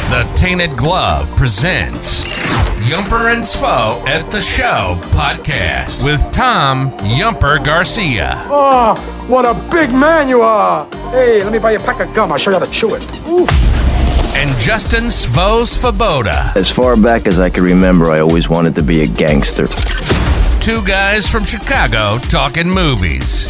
The Tainted Glove presents Yumper and Svo at the Show podcast with Tom Yumper Garcia. Oh, what a big man you are! Hey, let me buy you a pack of gum. I'll show you how to chew it. Ooh. And Justin Svo Svoboda. As far back as I can remember, I always wanted to be a gangster. Two guys from Chicago talking movies.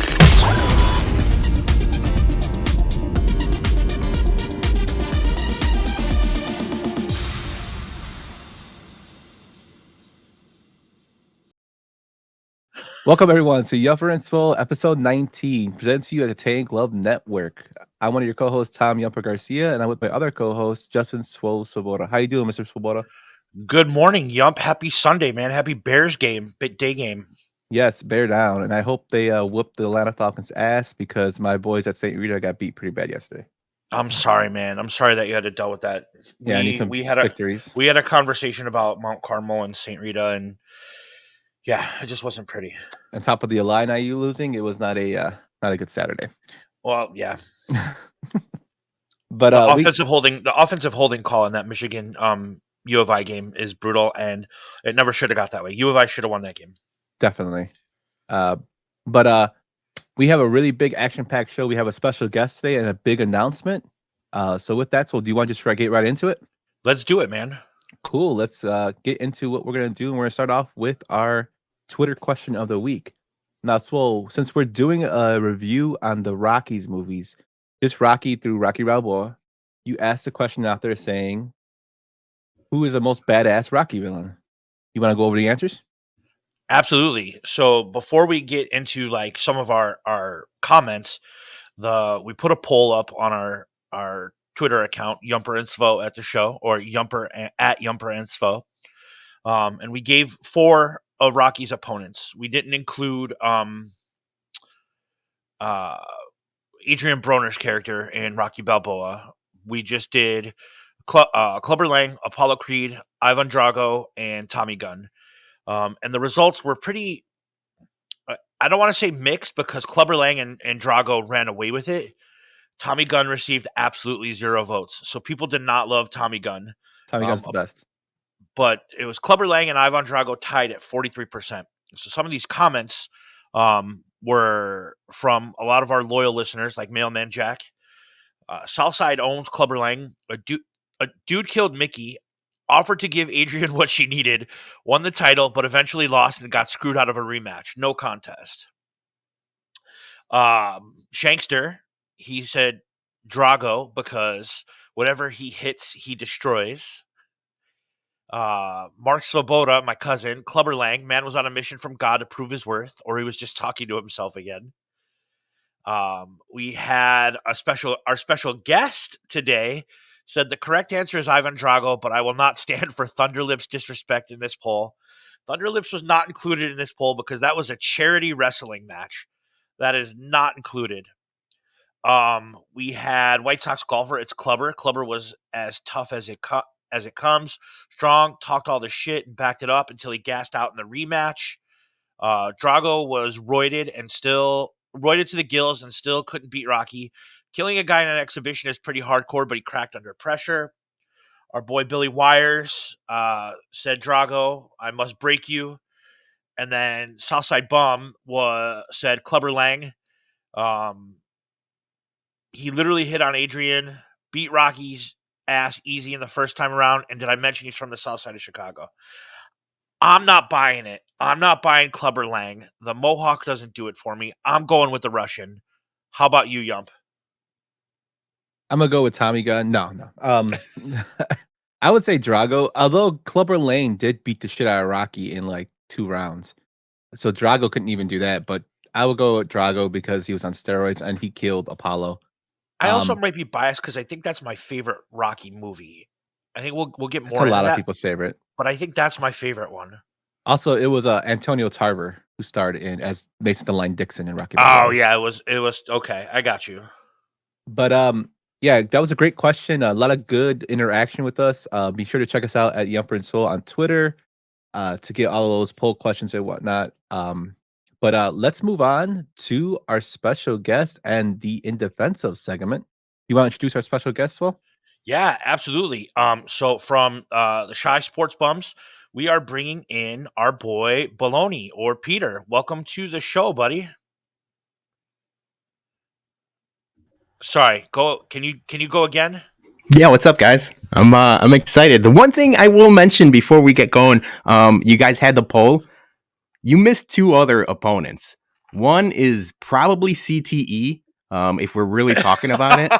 Welcome, everyone, to Yumper and Svo, episode 19, presented to you at the Tainted Glove Network. I'm one of your co-hosts, Tom Yumper Garcia, and I'm with my other co-host, Justin Svo Svoboda. How you doing, Mr. Svoboda? Good morning, Yump. Happy Sunday, man. Happy Bears game, day game. Yes, bear down, and I hope they whoop the Atlanta Falcons' ass because my boys at St. Rita got beat pretty bad yesterday. I'm sorry, man. I'm sorry that you had to deal with that. Yeah, I need some victories. We had a conversation about Mount Carmel and St. Rita, and yeah, it just wasn't pretty. On top of the Illini you losing, it was not a good Saturday. Well, yeah. But the offensive holding call in that Michigan U of I game is brutal, and it never should have got that way. U of I should have won that game. Definitely. But we have a really big action-packed show. We have a special guest today and a big announcement. So with that, do you want to just get right into it? Let's do it, man. Cool. Let's get into what we're going to do. And we're going to start off with our Twitter question of the week. Now, Swole, since we're doing a review on the Rockies movies, just Rocky through Rocky Balboa, you asked a question out there saying, who is the most badass Rocky villain? You want to go over the answers? Absolutely. So before we get into like some of our comments, we put a poll up on our Twitter account, Yumper and Svo at the show, or Yumper at Yumper and Svo. And we gave 4 of Rocky's opponents. We didn't include Adrian Broner's character in Rocky Balboa. We just did Clubber Lang, Apollo Creed, Ivan Drago, and Tommy Gunn. And the results were pretty, I don't want to say mixed because Clubber Lang and Drago ran away with it. Tommy Gunn received absolutely 0 votes. So people did not love Tommy Gunn. Tommy Gunn's the best. But it was Clubber Lang and Ivan Drago tied at 43%. So some of these comments were from a lot of our loyal listeners, like Mailman Jack. Southside owns Clubber Lang. A dude killed Mickey, offered to give Adrian what she needed, won the title, but eventually lost and got screwed out of a rematch. No contest. Shankster, he said Drago because whatever he hits, he destroys. Mark Svoboda, my cousin, Clubber Lang, man was on a mission from God to prove his worth, or he was just talking to himself again. We had our special guest today said the correct answer is Ivan Drago, but I will not stand for Thunderlips disrespect in this poll. Thunderlips was not included in this poll because that was a charity wrestling match. That is not included. We had White Sox golfer. It's Clubber. Clubber was as tough as it comes. Strong, talked all the shit and backed it up until he gassed out in the rematch. Drago was roided to the gills and still couldn't beat Rocky. Killing a guy in an exhibition is pretty hardcore, but he cracked under pressure. Our boy Billy Wires said, Drago, I must break you. And then Southside Bum said, Clubber Lang. He literally hit on Adrian, beat Rocky's ass easy in the first time around. And did I mention he's from the south side of Chicago? I'm not buying it. I'm not buying Clubber Lang. The Mohawk doesn't do it for me. I'm going with the Russian. How about you, Yump? I'm gonna go with Tommy Gunn. No. I would say Drago, although Clubber Lang did beat the shit out of Rocky in like 2 rounds. So Drago couldn't even do that, but I would go with Drago because he was on steroids and he killed Apollo. I also might be biased because I think that's my favorite Rocky movie. I think we'll get more. It's a lot of people's favorite, but I think that's my favorite one. Also, it was Antonio Tarver who starred in as Mason the Line Dixon in Rocky Balboa. Oh yeah, it was okay. I got you. But yeah, that was a great question. A lot of good interaction with us. Be sure to check us out at Yumper and Svo on Twitter to get all of those poll questions and whatnot. But let's move on to our special guest and the In Defense of segment. You want to introduce our special guest, Will? Yeah, absolutely. So from the Shy Sports Bums, we are bringing in our boy Bologna or Peter. Welcome to the show, buddy. Sorry, go. Can you go again? Yeah, what's up, guys? I'm excited. The one thing I will mention before we get going, you guys had the poll. You missed two other opponents. One is probably CTE, if we're really talking about it,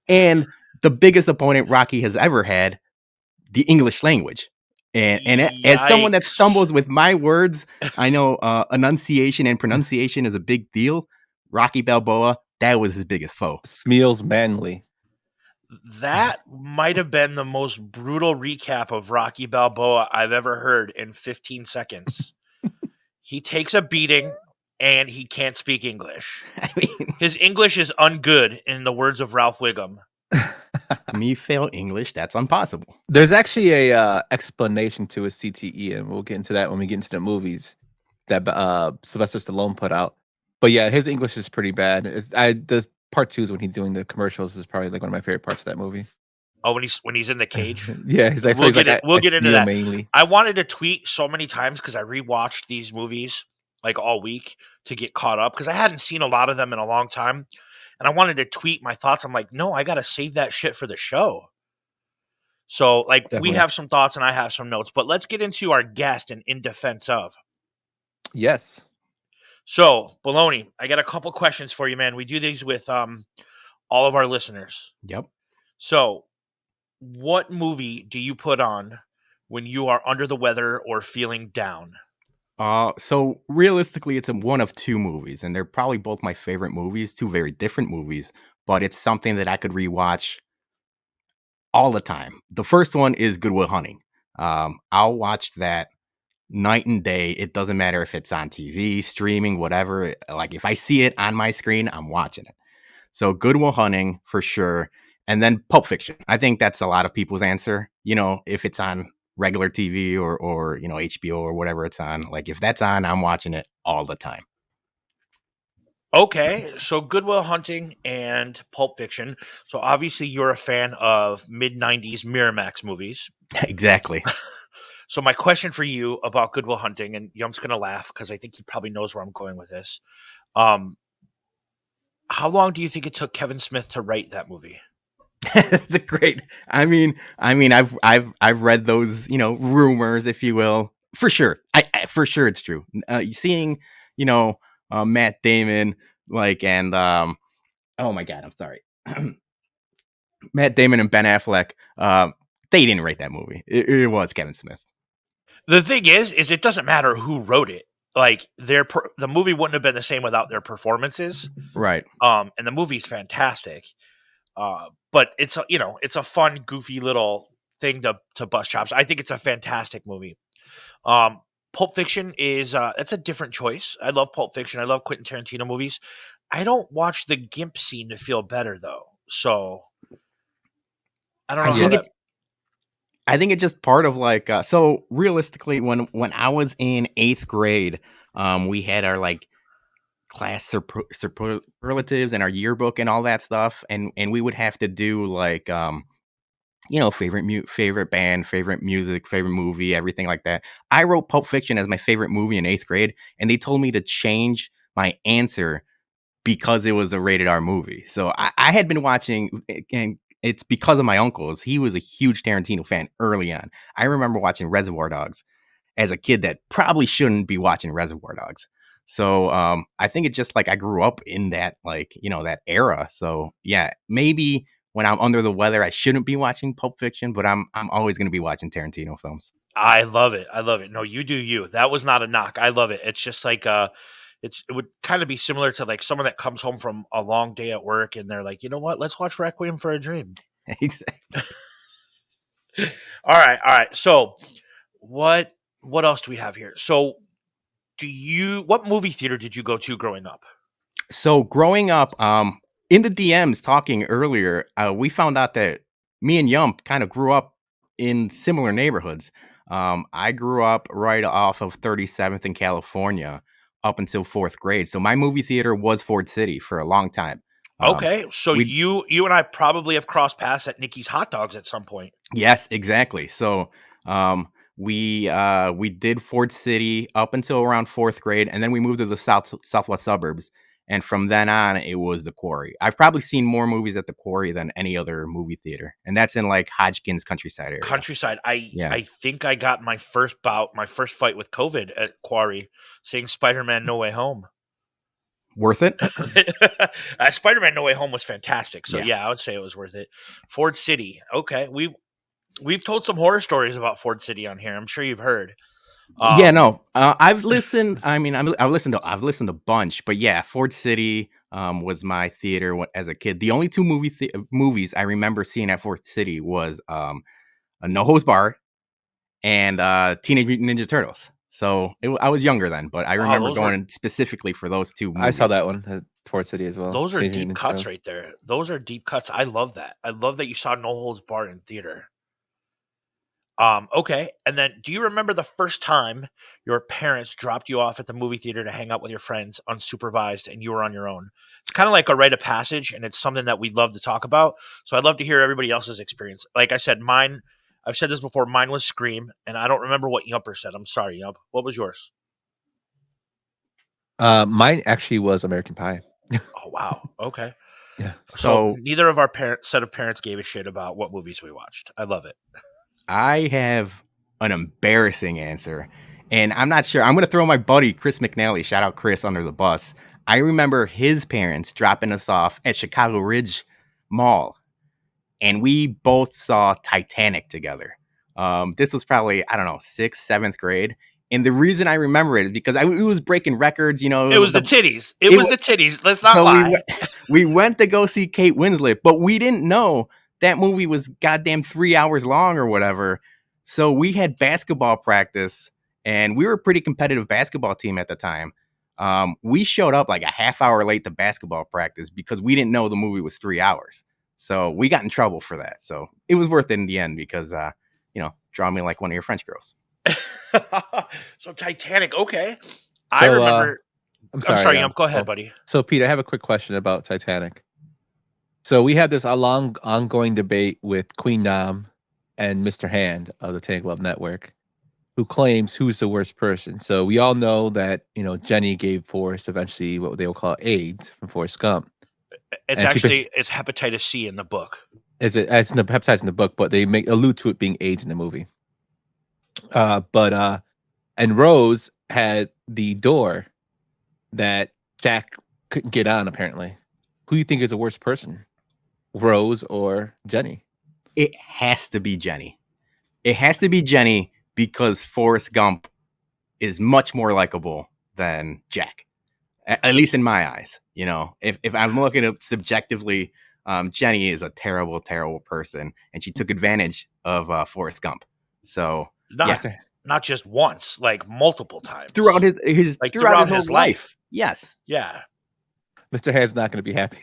and the biggest opponent Rocky has ever had, the English language. As someone that Yikes! stumbles with my words, I know enunciation and pronunciation is a big deal. Rocky Balboa, that was his biggest foe. Smeals Manly. That might have been the most brutal recap of Rocky Balboa I've ever heard in 15 seconds. He takes a beating and he can't speak English. I mean, His English is ungood, in the words of Ralph Wiggum. me fail English, that's impossible. There's actually a explanation to his CTE, and we'll get into that when we get into the movies that Sylvester Stallone put out. But yeah, his English is pretty bad. The part two is when he's doing the commercials is probably like one of my favorite parts of that movie. Oh, when he's in the cage. Yeah, he's like, We'll he's get like, we'll get into Smeal that. Mainly. I wanted to tweet so many times because I rewatched these movies like all week to get caught up because I hadn't seen a lot of them in a long time, and I wanted to tweet my thoughts. I'm like, no, I got to save that shit for the show. So, like, we Definitely. have some thoughts and I have some notes, but let's get into our guest and in defense of. Yes. So, Baloney, I got a couple questions for you, man. We do these with all of our listeners. Yep. So, what movie do you put on when you are under the weather or feeling down? So realistically, it's one of two movies, and they're probably both my favorite movies, two very different movies, but it's something that I could rewatch all the time. The first one is Good Will Hunting. I'll watch that night and day. It doesn't matter if it's on TV, streaming, whatever. Like if I see it on my screen, I'm watching it. So Good Will Hunting for sure. And then Pulp Fiction. I think that's a lot of people's answer. You know, if it's on regular TV or you know HBO or whatever it's on, like if that's on, I'm watching it all the time. Okay, so Good Will Hunting and Pulp Fiction. So obviously you're a fan of mid 90s Miramax movies. Exactly. So my question for you about Good Will Hunting, and Yump's gonna laugh because I think he probably knows where I'm going with this. Um, how long do you think it took Kevin Smith to write that movie? It's a great. I've read those, you know, rumors, if you will, for sure. I for sure it's true. Seeing, you know, Matt Damon, like, and oh my god, I'm sorry, Matt Damon and Ben Affleck. They didn't write that movie. It was Kevin Smith. The thing is it doesn't matter who wrote it. Like the movie wouldn't have been the same without their performances. Right. And the movie's fantastic. But it's it's a fun, goofy little thing to bust chops. I think it's a fantastic movie. Pulp Fiction is it's a different choice. I love Pulp Fiction. I love Quentin Tarantino movies. I don't watch the Gimp scene to feel better though. So I don't know how that. I think it's just part of like so realistically when I was in 8th grade, we had our like class superlatives and our yearbook and all that stuff, and we would have to do like you know, favorite band, favorite music, favorite movie, everything like that. I wrote Pulp Fiction as my favorite movie in 8th grade, and they told me to change my answer because it was a rated R movie. So I had been watching, and it's because of my uncles. He was a huge Tarantino fan early on. I remember watching Reservoir Dogs as a kid that probably shouldn't be watching Reservoir Dogs. So I think it's just like I grew up in that, like, you know, that era. So yeah, maybe when I'm under the weather, I shouldn't be watching Pulp Fiction, but I'm always going to be watching Tarantino films. I love it. I love it. No, you do you. That was not a knock. I love it. It's just like it would kind of be similar to like someone that comes home from a long day at work and they're like, you know what? Let's watch Requiem for a Dream. Exactly. All right. So what else do we have here? So what movie theater did you go to growing up? So growing up, in the DMs talking earlier, we found out that me and Yump kind of grew up in similar neighborhoods. I grew up right off of 37th in California up until 4th grade. So my movie theater was Ford City for a long time. Okay, so we- you and I probably have crossed paths at Nikki's Hot Dogs at some point. Yes, exactly. So we did Ford City up until around 4th grade, and then we moved to the southwest suburbs. And from then on, it was the Quarry. I've probably seen more movies at the Quarry than any other movie theater, and that's in like Hodgkins Countryside area. Countryside. Yeah. I think I got my first fight with COVID at Quarry, seeing Spider-Man No Way Home. Worth it? Spider-Man No Way Home was fantastic. So Yeah. yeah, I would say it was worth it. Ford City. Okay, we've told some horror stories about Ford City on here. I'm sure you've heard. Yeah, no, I've listened. I mean, I've listened to a bunch, but yeah, Ford City was my theater as a kid. The only two movies I remember seeing at Ford City was a No Hose Barred and Teenage Mutant Ninja Turtles. So I was younger then, but I remember going specifically for those two movies. I saw that one at Ford City as well. Those are Teenage deep Mutant Ninja cuts Turtles. right there. Those are deep cuts. I love that. I love that you saw No Holds Barred in theater. Okay. And then do you remember the first time your parents dropped you off at the movie theater to hang out with your friends unsupervised and you were on your own? It's kind of like a rite of passage, and it's something that we'd love to talk about. So I'd love to hear everybody else's experience. Like I said, I've said this before, mine was Scream, and I don't remember what Yumper said. I'm sorry, Yump. What was yours? Mine actually was American Pie. Oh, wow. Okay. Yeah. So neither of our set of parents gave a shit about what movies we watched. I love it. I have an embarrassing answer, and I'm not sure. I'm going to throw my buddy Chris McNally, shout out Chris, under the bus. I remember his parents dropping us off at Chicago Ridge Mall, and we both saw Titanic together. This was probably, I don't know, 6th, 7th grade. And the reason I remember it is because it was breaking records, you know. It was the titties. It was the titties. Let's not lie. We went to go see Kate Winslet, but we didn't know that movie was goddamn 3 hours long or whatever. So we had basketball practice, and we were a pretty competitive basketball team at the time. We showed up like a half hour late to basketball practice because we didn't know the movie was 3 hours. So we got in trouble for that. So it was worth it in the end because, draw me like one of your French girls. So Titanic, okay. So, I remember. I'm sorry, Go ahead, buddy. So, Pete, I have a quick question about Titanic. So we had this long ongoing debate with Queen Nam and Mr. Hand of the Tank Love Network, who claims who's the worst person. So we all know that, Jenny gave Forrest eventually what they will call AIDS from Forrest Gump. It's hepatitis C in the book. It's in the hepatitis in the book, but they allude to it being AIDS in the movie. And Rose had the door that Jack couldn't get on, apparently. Who do you think is the worst person? Rose or Jenny? It has to be Jenny. It has to be Jenny because Forrest Gump is much more likable than Jack, at least in my eyes. If I'm looking at subjectively, Jenny is a terrible, terrible person, and she took advantage of Forrest Gump. So not just once, like multiple times throughout his whole life. Yes. Yeah. Mr. Hand's not going to be happy.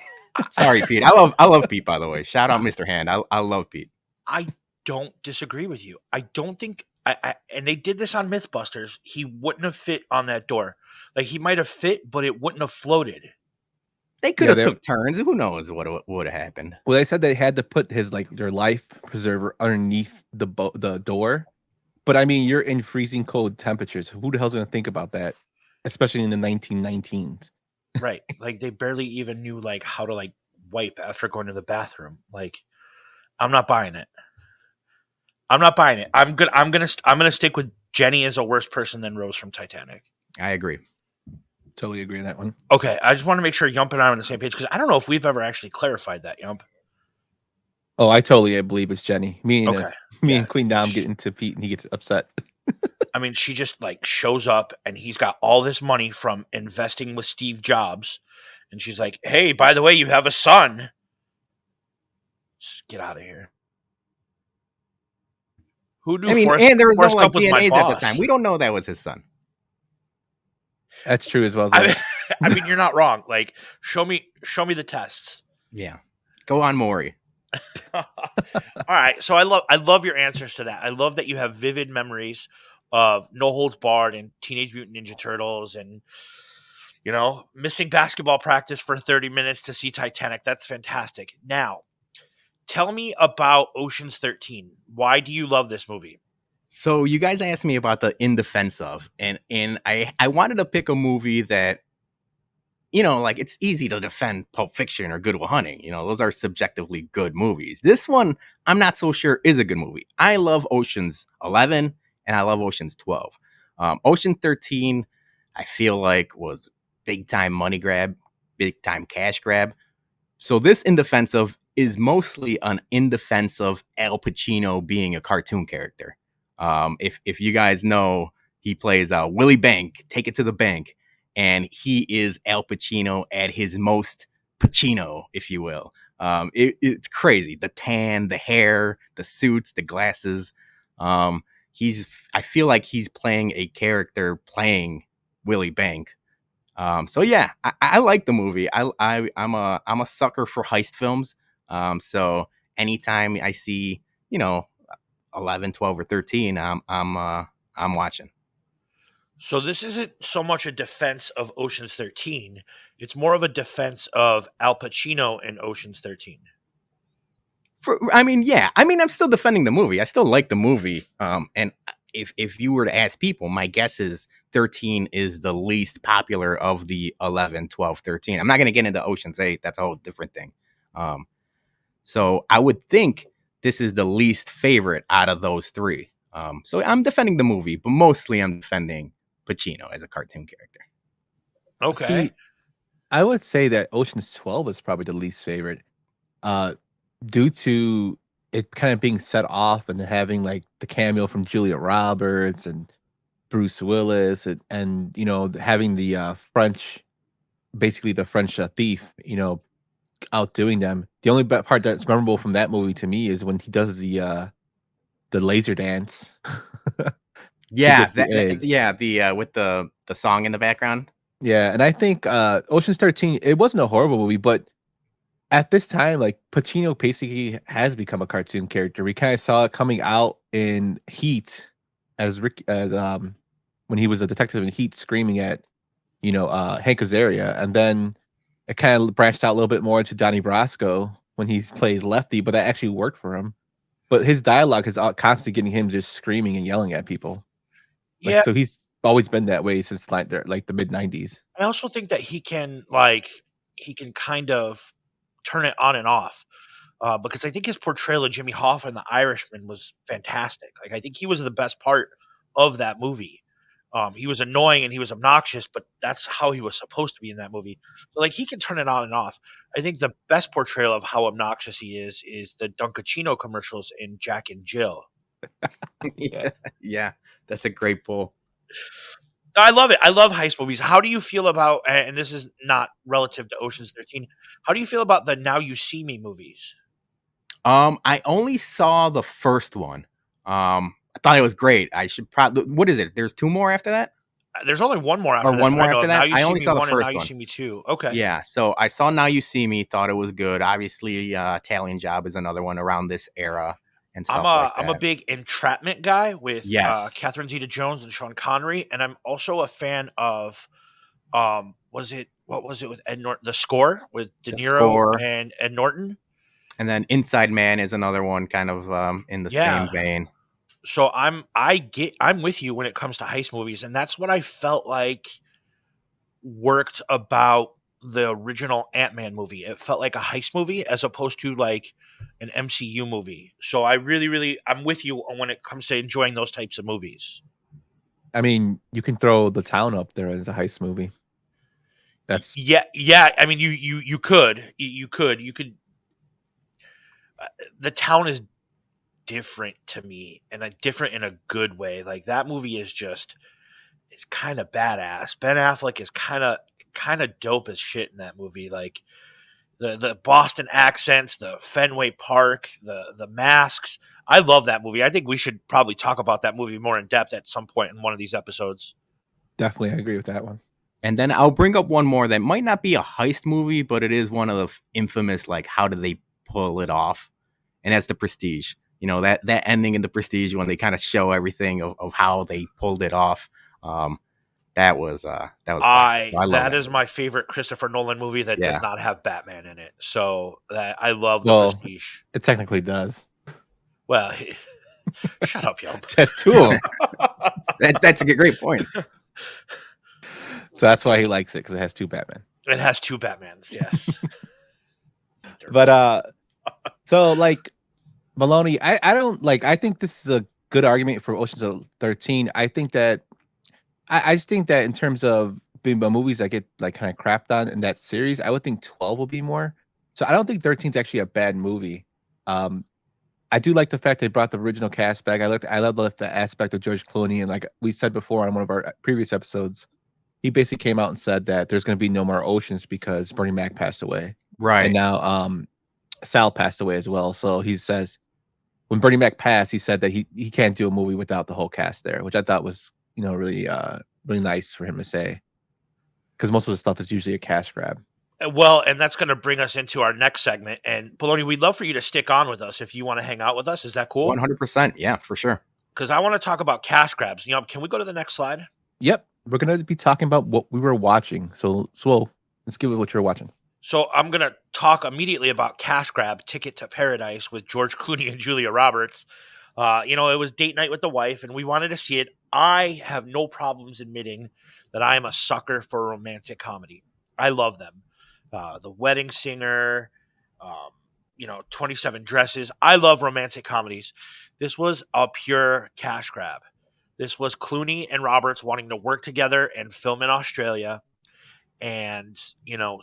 Sorry, Pete. I love Pete, by the way. Shout out Mr. Hand. I love Pete. I don't disagree with you. I don't think and they did this on Mythbusters. He wouldn't have fit on that door. Like he might have fit, but it wouldn't have floated. They could have took turns. Who knows what would have happened? Well, they said they had to put their life preserver underneath the door. But I mean, you're in freezing cold temperatures. Who the hell's going to think about that? Especially in the 1919s. Right. Like they barely even knew like how to like wipe after going to the bathroom. Like I'm not buying it. I'm gonna stick with Jenny as a worse person than Rose from Titanic. I agree. Totally agree on that one. Okay, I just want to make sure Yump and I are on the same page because I don't know if we've ever actually clarified that, Yump. Oh, I believe it's Jenny. Me and Queen Dom get into Pete and he gets upset. I mean, she just like shows up and he's got all this money from investing with Steve Jobs. And she's like, hey, by the way, you have a son. Just get out of here. Who knew and there was no like DNAs at the time. We don't know that was his son. That's true as well. I mean, you're not wrong. Like, show me the tests. Yeah. Go on, Maury. All right. So I love your answers to that. I love that you have vivid memories of No Holds Barred and Teenage Mutant Ninja Turtles and You know, missing basketball practice for 30 minutes to see Titanic. That's fantastic. Now, tell me about Ocean's 13. Why do you love this movie? So you guys asked me about the in defense of, and I wanted to pick a movie that, you know, like it's easy to defend Pulp Fiction or Good Will Hunting. You know, those are subjectively good movies. This one, I'm not so sure is a good movie. I love Ocean's 11 and I love Ocean's 12. Ocean 13, I feel like was big time money grab, big time cash grab. So this in defense of is mostly an in defense of Al Pacino being a cartoon character. If you guys know, he plays Willie Bank, Take It to the Bank, and he is Al Pacino at his most Pacino, if you will. It's crazy. The tan, the hair, the suits, the glasses. I feel like he's playing a character playing Willie Bank. So yeah, I like the movie. I'm a sucker for heist films. So anytime I see, you know, 11, 12, or 13, I'm watching. So this isn't so much a defense of Ocean's 13. It's more of a defense of Al Pacino in Ocean's 13. I'm still defending the movie. I still like the movie. And if you were to ask people, my guess is 13 is the least popular of the 11, 12, 13. I'm not going to get into Ocean's 8. That's a whole different thing. So I would think this is the least favorite out of those three. So I'm defending the movie, but mostly I'm defending Pacino as a cartoon character. Okay. See, I would say that Ocean's 12 is probably the least favorite. Due to it kind of being set off and having like the cameo from Julia Roberts and Bruce Willis and you know, having the French, basically the French thief, you know, outdoing them. The only part that's memorable from that movie to me is when he does the laser dance. Yeah, the egg. with the song in the background. Yeah, and I think Ocean's 13, it wasn't a horrible movie, but at this time, like Pacino basically has become a cartoon character. We kind of saw it coming out in Heat as Rick as when he was a detective in Heat screaming at, you know, Hank Azaria, and then it kind of branched out a little bit more into Donnie Brasco when he plays Lefty, but that actually worked for him. But his dialogue is constantly getting him just screaming and yelling at people. Like, Yeah, so he's always been that way since like the mid '90s. I also think that he can kind of turn it on and off. Because I think his portrayal of Jimmy Hoffa in The Irishman was fantastic. Like I think he was the best part of that movie. He was annoying and he was obnoxious, but that's how he was supposed to be in that movie. So like he can turn it on and off. I think the best portrayal of how obnoxious he is the Dunkachino commercials in Jack and Jill. Yeah, that's a great pull. I love it. I love heist movies. How do you feel about, and this is not relative to Ocean's 13, how do you feel about the Now You See Me movies? I only saw the first one. I thought it was great. I should probably. What is it? There's two more after that, There's only one more after or that. one that more I know after of. Now that. You I See only Me saw the 1 and Now first You one. See Me 2. Okay. Yeah, so I saw Now You See Me. Thought it was good. Obviously, Italian Job is another one around this era and stuff like that. I'm a big Entrapment guy with Yes. Catherine Zeta-Jones and Sean Connery, and I'm also a fan of what was it with Ed Norton? The Score with De The Niro Score. and Ed Norton. And then Inside Man is another one, kind of in the Yeah. same vein. So I'm with you when it comes to heist movies, and that's what I felt like worked about the original Ant-Man movie. It felt like a heist movie as opposed to like an MCU movie. So I really I'm with you on when it comes to enjoying those types of movies. I mean, you can throw The Town up there as a heist movie. That's Yeah. I mean, you could. The Town is different to me, and different in a good way. Like that movie is just, it's kind of badass. Ben Affleck is kind of dope as shit in that movie. Like the Boston accents, the Fenway Park, the masks. I love that movie. I think we should probably talk about that movie more in depth at some point in one of these episodes. definitely, I agree with that one. And then I'll bring up one more that might not be a heist movie, but it is one of the infamous, like, how do they pull it off? And that's The Prestige. You know, that ending in The Prestige when they kind of show everything of how they pulled it off. that was classic. I love That that is movie. my favorite Christopher Nolan movie that does Yeah. not have Batman in it. So that I love The Well, Prestige. it technically does. Well, shut up, Yump. It has two of them. That's a great point. So that's why he likes it, because it has two Batman. It has two Batmans, yes. But so like Maloney, I don't like. I think this is a good argument for Ocean's 13. I think that I just think that in terms of being movies that get like kind of crapped on in that series, I would think 12 will be more. So I don't think 13 is actually a bad movie. I do like the fact they brought the original cast back. I love the aspect of George Clooney, and like we said before on one of our previous episodes, he basically came out and said that there's going to be no more Oceans because Bernie Mac passed away, Right. and now Sal passed away as well. So he says when Bernie Mac passed, he said that he can't do a movie without the whole cast there, which I thought was really really nice for him to say, because most of the stuff is usually a cash grab. Well, and that's going to bring us into our next segment. And Bologna, we'd love for you to stick on with us if you want to hang out with us. Is that cool? 100%. Yeah, for sure. Because I want to talk about cash grabs. Can we go to the next slide? Yep, we're gonna be talking about what we were watching. So let's give it what you're watching. So I'm going to talk immediately about Cash Grab, Ticket to Paradise with George Clooney and Julia Roberts. It was date night with the wife, and we wanted to see it. I have no problems admitting that I am a sucker for romantic comedy. I love them. The Wedding Singer, 27 Dresses. I love romantic comedies. This was a pure cash grab. This was Clooney and Roberts wanting to work together and film in Australia and,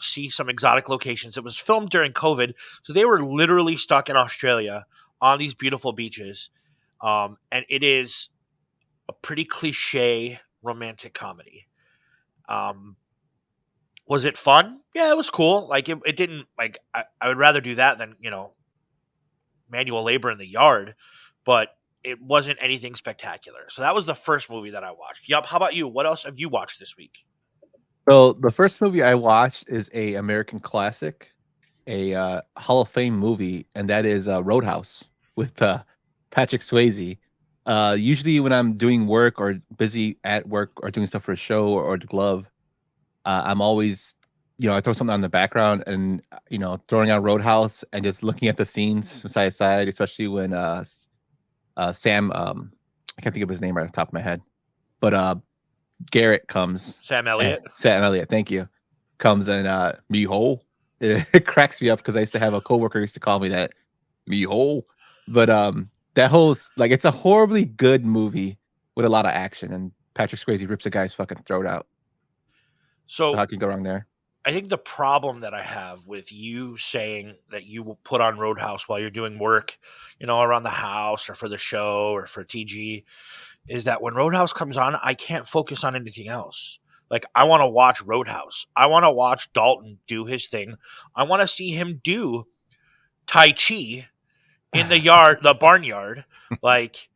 see some exotic locations. It was filmed during COVID, so they were literally stuck in Australia on these beautiful beaches. And it is a pretty cliche romantic comedy. Was it fun? Yeah, it was cool. Like it didn't like I would rather do that than, manual labor in the yard, but it wasn't anything spectacular. So that was the first movie that I watched. Yup. How about you? What else have you watched this week? So the first movie I watched is a American classic, a Hall of Fame movie, and that is Roadhouse with Patrick Swayze. Usually when I'm doing work or busy at work or doing stuff for a show or the glove, I'm always, I throw something on the background and, throwing on Roadhouse and just looking at the scenes from side to side, especially when Sam, I can't think of his name right off the top of my head, but Garrett comes. Sam Elliott. Sam Elliott, thank you. Comes and Mijo. It cracks me up because I used to have a coworker who used to call me that, Mijo. But that whole it's a horribly good movie with a lot of action, and Patrick Swayze rips a guy's fucking throat out. So how can you go wrong there? I think the problem that I have with you saying that you will put on Roadhouse while you're doing work, around the house or for the show or for TG, is that when Roadhouse comes on, I can't focus on anything else. Like, I want to watch Roadhouse. I want to watch Dalton do his thing. I want to see him do Tai Chi in the barnyard. Like,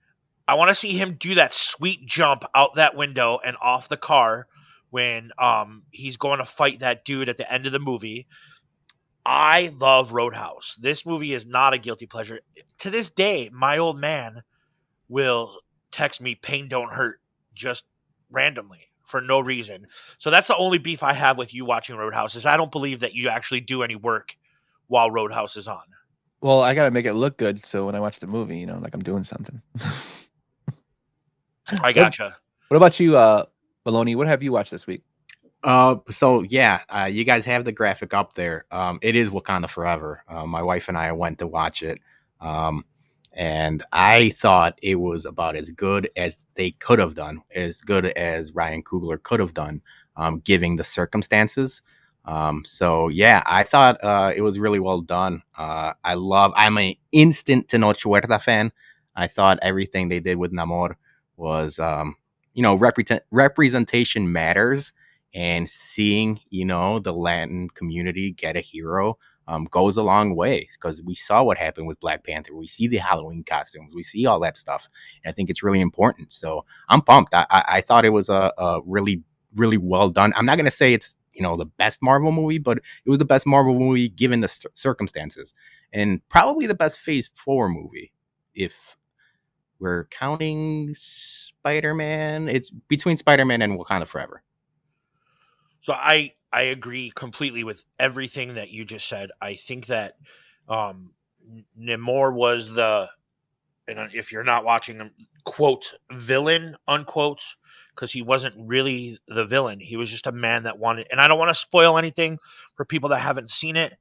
I want to see him do that sweet jump out that window and off the car when he's going to fight that dude at the end of the movie. I love Roadhouse. This movie is not a guilty pleasure. To this day, my old man will text me "pain don't hurt" just randomly for no reason. So that's the only beef I have with you watching Roadhouse, is I don't believe that you actually do any work while Roadhouse is on. Well, I gotta make it look good, so when I watch the movie, like I'm doing something. I gotcha. What about you, Baloney? What have you watched this week? You guys have the graphic up there. It is Wakanda Forever. My wife and I went to watch it. And I thought it was about as good as they could have done, as good as Ryan Coogler could have done, given the circumstances. I thought it was really well done. I'm an instant Tenoch Huerta fan. I thought everything they did with Namor was, representation matters, and seeing, the Latin community get a hero goes a long way, because we saw what happened with Black Panther. We see the Halloween costumes. We see all that stuff. And I think it's really important. So I'm pumped. I thought it was a really, really well done. I'm not going to say it's, the best Marvel movie, but it was the best Marvel movie given the circumstances, and probably the best Phase 4 movie, if we're counting Spider-Man. It's between Spider-Man and Wakanda Forever. So I agree completely with everything that you just said. I think that Namor was the, and if you're not watching him, quote, villain, unquote, because he wasn't really the villain. He was just a man that wanted, and I don't want to spoil anything for people that haven't seen it.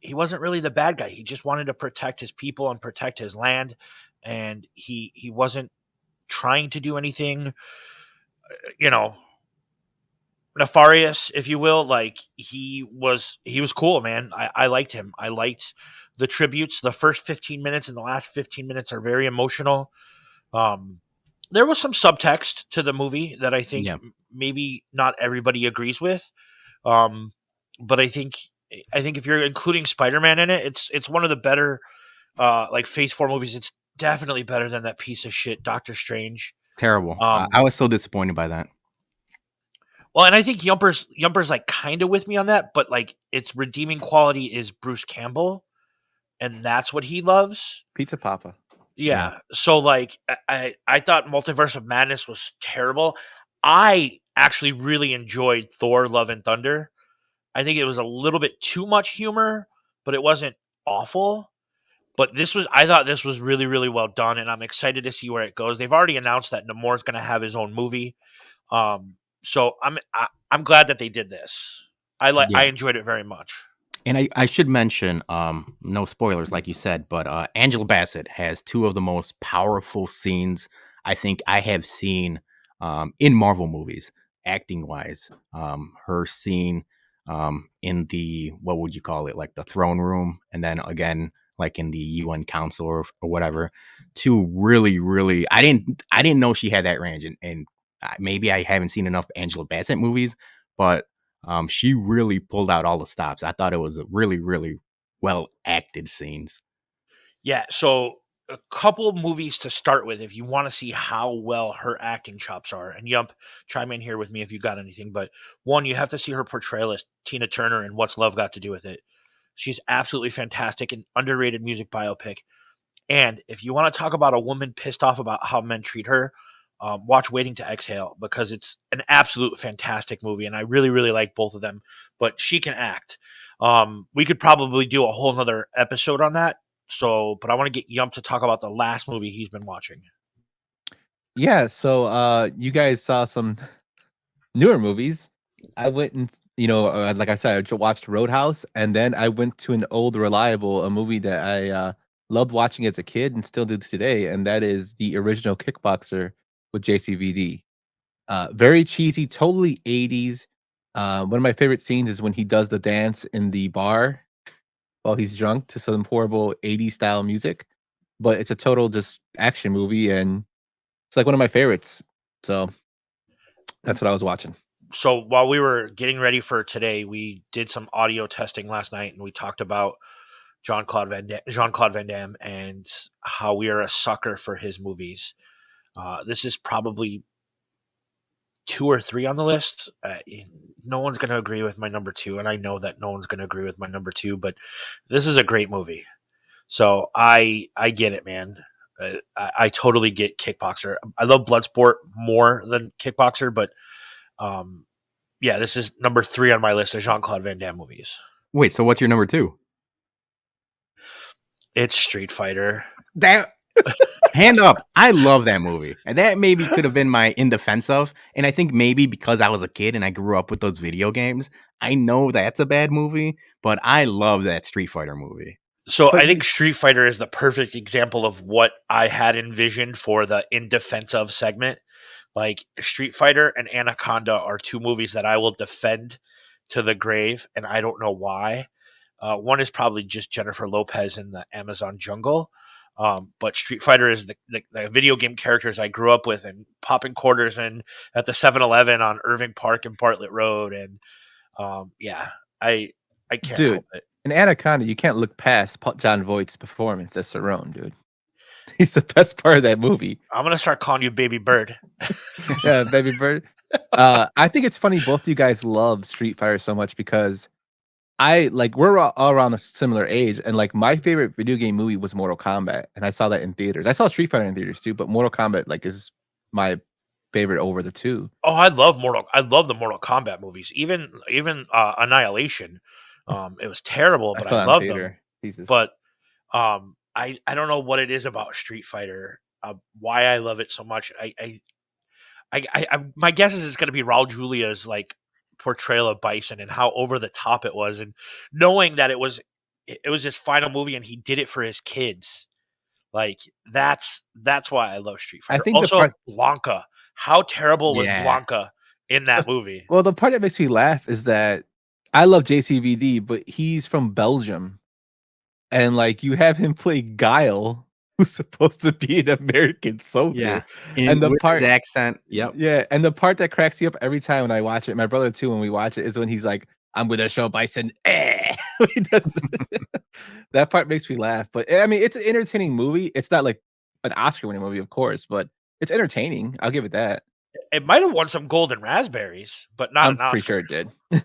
He wasn't really the bad guy. He just wanted to protect his people and protect his land. And he wasn't trying to do anything, you know, nefarious, if you will. Like he was cool, man. I liked him. I liked the tributes. The first 15 minutes and the last 15 minutes are very emotional. There was some subtext to the movie that I think maybe not everybody agrees with. But I think if you're including Spider-Man in it, it's one of the better like Phase 4 movies. It's definitely better than that piece of shit Doctor Strange. Terrible. I was so disappointed by that. Well, and I think Yumper's like kind of with me on that, but like its redeeming quality is Bruce Campbell, and that's what he loves. Pizza Papa. Yeah. So like I thought Multiverse of Madness was terrible. I actually really enjoyed Thor: Love and Thunder. I think it was a little bit too much humor, but it wasn't awful. But I thought this was really, really well done, and I'm excited to see where it goes. They've already announced that Namor's going to have his own movie. So I'm glad that they did this. I enjoyed it very much. And I should mention, no spoilers, like you said, but Angela Bassett has two of the most powerful scenes I think I have seen in Marvel movies, acting wise. Her scene in the, what would you call it, like the throne room, and then again, like in the UN Council or whatever. Two really, really, I didn't know she had that range, and maybe I haven't seen enough Angela Bassett movies, but she really pulled out all the stops. I thought it was a really, really well acted scenes. Yeah, so a couple movies to start with if you want to see how well her acting chops are. And Yump, chime in here with me if you got anything. But one, you have to see her portrayal as Tina Turner and What's Love Got to Do with It. She's absolutely fantastic, and underrated music biopic. And if you want to talk about a woman pissed off about how men treat her, watch Waiting to Exhale, because it's an absolute fantastic movie, and I really, really like both of them. But she can act. We could probably do a whole nother episode on that. But I want to get Yump to talk about the last movie he's been watching. Yeah, so you guys saw some newer movies. I went and like I said, I watched Roadhouse, and then I went to an old reliable, a movie that I loved watching as a kid and still do today, and that is the original Kickboxer with JCVD. Very cheesy, totally 80s. One of my favorite scenes is when he does the dance in the bar while he's drunk to some horrible 80s style music. But it's a total just action movie, and it's like one of my favorites. So that's what I was watching. So while we were getting ready for today, we did some audio testing last night, and we talked about Jean-Claude Van Damme and how we are a sucker for his movies. This is probably 2 or 3 on the list. No one's going to agree with my number 2, and I know that no one's going to agree with my number 2, but this is a great movie. So I get it, man. I totally get Kickboxer. I love Bloodsport more than Kickboxer, but yeah, this is number 3 on my list of Jean-Claude Van Damme movies. Wait, so what's your number 2? It's Street Fighter. That hand up. I love that movie. And that maybe could have been my in defense of. And I think maybe because I was a kid and I grew up with those video games, I know that's a bad movie, but I love that Street Fighter movie. So I think Street Fighter is the perfect example of what I had envisioned for the in defense of segment. Like Street Fighter and Anaconda are 2 movies that I will defend to the grave, and I don't know why. One is probably just Jennifer Lopez in the Amazon jungle. But Street Fighter is the video game characters I grew up with and popping quarters in at the 7-Eleven on Irving Park and Bartlett Road. And yeah, I can't help it. In Anaconda, you can't look past John Voight's performance as Cerrone, dude. He's the best part of that movie. I'm going to start calling you Baby Bird. Yeah, Baby Bird. I think it's funny both of you guys love Street Fighter so much because we're all around a similar age, and like my favorite video game movie was Mortal Kombat, and I saw that in theaters. I saw Street Fighter in theaters too, but Mortal Kombat like is my favorite over the two. Oh, I love the Mortal Kombat movies. Even Annihilation. It was terrible, I but saw I that in loved them. theater. Jesus. But I don't know what it is about Street Fighter, why I love it so much. My guess is it's going to be Raul Julia's like portrayal of Bison and how over the top it was, and knowing that it was his final movie and he did it for his kids. Like that's why I love Street I Fighter. think the Also, part Blanca. How terrible was Yeah. Blanca in that movie? well, the part that makes me laugh is that I love JCVD, but he's from Belgium, and like you have him play Guile, who's supposed to be an American soldier. Yeah. And the with part his accent. Yep. Yeah, and the part that cracks you up every time when I watch it, my brother too, when we watch it, is when he's like, "I'm gonna show Bison." He does that part makes me laugh. But I mean, it's an entertaining movie. It's not like an Oscar-winning movie, of course, but it's entertaining. I'll give it that. It might have won some golden raspberries, but not I'm an Oscar. pretty sure it did.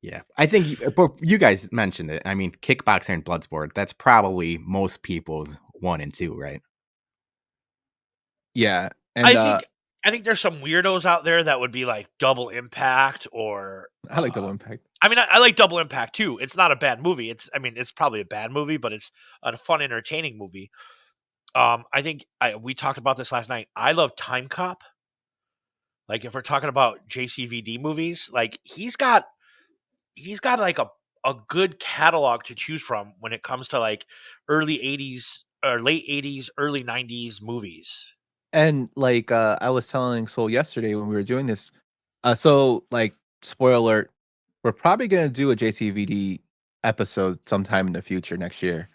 Yeah. I think but you guys mentioned it. I mean, Kickboxer and Bloodsport, that's probably most people's 1 and 2, right? Yeah, and I think there's some weirdos out there that would be like Double Impact or I like Double Impact. I mean, I like Double Impact too. It's not a bad movie. It's probably a bad movie, but it's a fun, entertaining movie. I think we talked about this last night. I love Time Cop. Like if we're talking about JCVD movies, like he's got like a good catalog to choose from when it comes to like early 80s or late 80s, early 90s movies. And like I was telling Soul yesterday when we were doing this, so like spoiler alert, we're probably gonna do a JCVD episode sometime in the future next year.